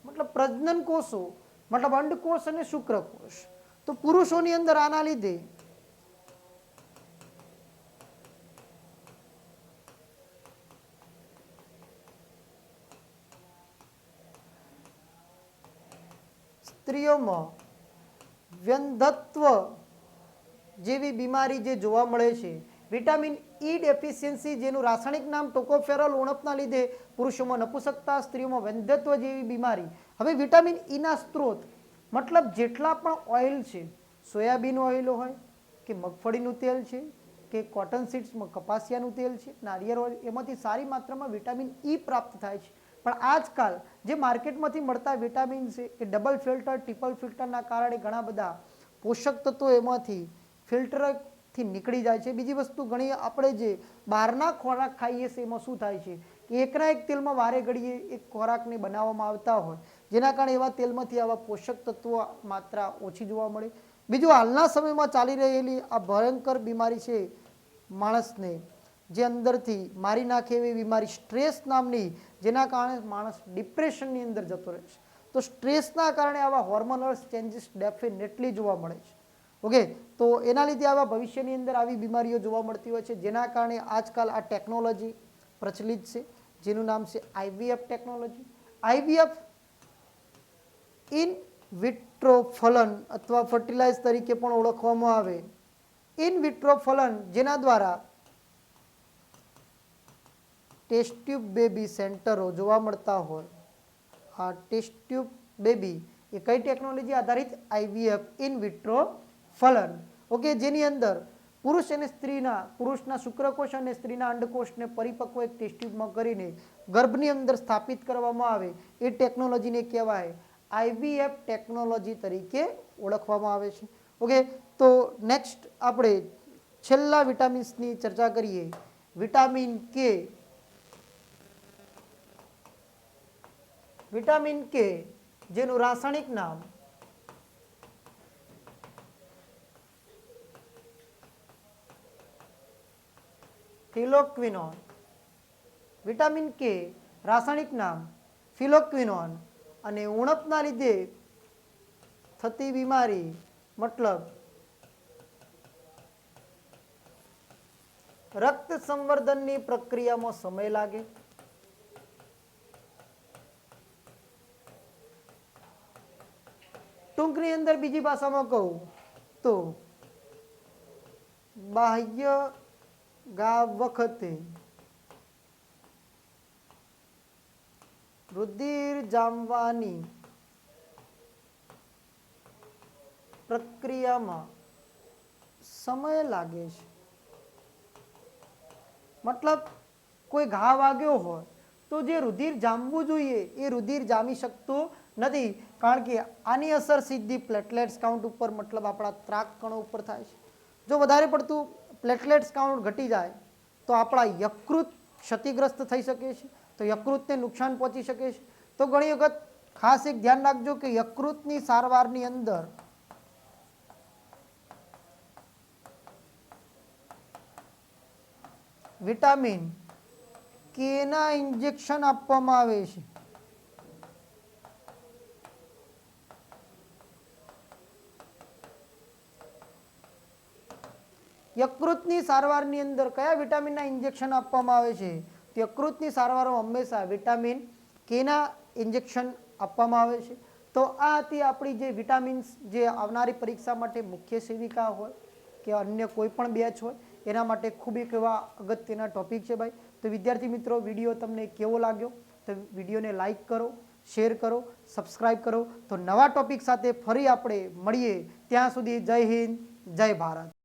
મતલબ પ્રજનન કોષો, મતલબ અંડકોષ અને શુક્રકોષ, તો પુરુષોની અંદર આના લીધે સ્ત્રીઓમાં વ્યંધત્વ જેવી બીમારી જે જોવા મળે છે, વિટામિન ઈ ડેફિશિયન્સી જેનું રાસાયણિક નામ ટોકોફેરોલ, ઉણપના લીધે પુરુષોમાં નપુંસકતા, સ્ત્રીઓમાં વ્યંધત્વ જેવી બીમારી. હવે વિટામિન ઈના સ્ત્રોત મતલબ જેટલા પણ ઓઇલ છે, સોયાબીન ઓઇલ હોય કે મગફળીનું તેલ છે કે કોટન સીડ્સમાં કપાસિયાનું તેલ છે, નારિયેળ ઓઇલ, એમાંથી સારી માત્રામાં વિટામિન ઈ પ્રાપ્ત થાય છે. પણ આજકાલ જે માર્કેટમાંથી મળતા વિટામિન છે એ ડબલ ફિલ્ટર, ટ્રિપલ ફિલ્ટરના કારણે ઘણા બધા પોષક તત્વો એમાંથી ફિલ્ટરથી નીકળી જાય છે. બીજી વસ્તુ, ઘણી આપણે જે બહારના ખોરાક ખાઈએ છીએ એમાં શું થાય છે કે એકના એક તેલમાં વારે ઘડીએ એક ખોરાકને બનાવવામાં આવતા હોય, જેના કારણે એવા તેલમાંથી આવા પોષક તત્વો માત્રા ઓછી જોવા મળે. બીજું, હાલના સમયમાં ચાલી રહેલી આ ભયંકર બીમારી છે માણસને જે અંદરથી મારી નાખે એવી બીમારી સ્ટ્રેસ નામની, જેના કારણે માણસ ડિપ્રેશનની અંદર જતો રહે છે. તો સ્ટ્રેસના કારણે આવા હોર્મોનલ ચેન્જીસ ડેફિનેટલી જોવા મળે છે. ઓકે, તો એના લીધે આવા ભવિષ્યની અંદર આવી બીમારીઓ જોવા મળતી હોય છે, જેના કારણે આજકાલ આ ટેકનોલોજી પ્રચલિત છે જેનું નામ છે IVF technology. IVF in vitro ફલન અથવા ફર્ટિલાઇઝ તરીકે પણ ઓળખવામાં આવે. ઇન વિટ્રો ફલન જેના દ્વારા ટેસ્ટ ટ્યુબ બેબી સેન્ટરો જોવા મળતા હોય. આ ટેસ્ટ ટ્યુબ બેબી એ કઈ ટેકનોલોજી આધારિત? આઈવીએફ, ઇન વિટ્રો ફલન. ઓકે, જેની અંદર પુરુષ અને સ્ત્રીના પુરુષના શુક્રકોષ અને સ્ત્રીના અંડકોષને પરિપક્વ એક ટેસ્ટ ટ્યુબમાં કરીને ગર્ભની અંદર સ્થાપિત કરવામાં આવે એ ટેકનોલોજીને કહેવાય IVF ટેકનોલોજી તરીકે ઓળખવામાં આવે છે. ઓકે, તો નેક્સ્ટ આપણે છેલ્લા વિટામિન્સની ચર્ચા કરીએ. વિટામિન કે. વિટામિન કે જેનું રાસાયણિક નામ ફિલોક્વિનોન. વિટામિન કે રાસાયણિક નામ ફિલોક્વિનોન અને ઉણપના લીધે થતી બીમારી મતલબ રક્ત સંવર્ધનની પ્રક્રિયામાં સમય લાગે. ટૂંકની અંદર બીજી ભાષામાં કહું તો બાહ્ય ગાવ વખતે રુધિર જામવાની પ્રક્રિયામાં સમય લાગે છે. મતલબ કોઈ ઘા વાગ્યો હોય તો જે રુધિર જામવું જોઈએ એ રુધિર જામી શકતું નથી, કારણ કે આની અસર સીધી પ્લેટલેટ્સ કાઉન્ટ ઉપર મતલબ આપણા ત્રાક કણો ઉપર થાય છે. જો વધારે પડતું પ્લેટલેટ્સ કાઉન્ટ ઘટી જાય તો આપણા યકૃત ક્ષતિગ્રસ્ત થઈ શકે છે, તો યકૃતને નુકસાન પહોંચી શકે છે. તો ઘણી વખત ખાસ એક ધ્યાન રાખજો કે યકૃતની સારવારની અંદર વિટામિન કેના ઇન્જેક્શન આપવામાં આવે છે. યકૃતની સારવારની અંદર કયા વિટામિનના ઇન્જેક્શન આપવામાં આવે છે? યકૃતની સારવારમાં હંમેશા વિટામિન કેના ઇન્જેક્શન આપવામાં આવે છે. તો આ હતી આપણી જે વિટામિન્સ જે આવનારી પરીક્ષા માટે મુખ્ય સેવિકા હોય કે અન્ય કોઈ પણ બેચ હોય એના માટે ખૂબ એક એવા અગત્યના ટોપિક છે ભાઈ. તો વિદ્યાર્થી મિત્રો, વિડીયો તમને કેવો લાગ્યો? તો વિડીયોને લાઈક કરો, શેર કરો, સબસ્ક્રાઈબ કરો. તો નવા ટોપિક સાથે ફરી આપણે મળીએ. ત્યાં સુધી જય હિન્દ, જય ભારત.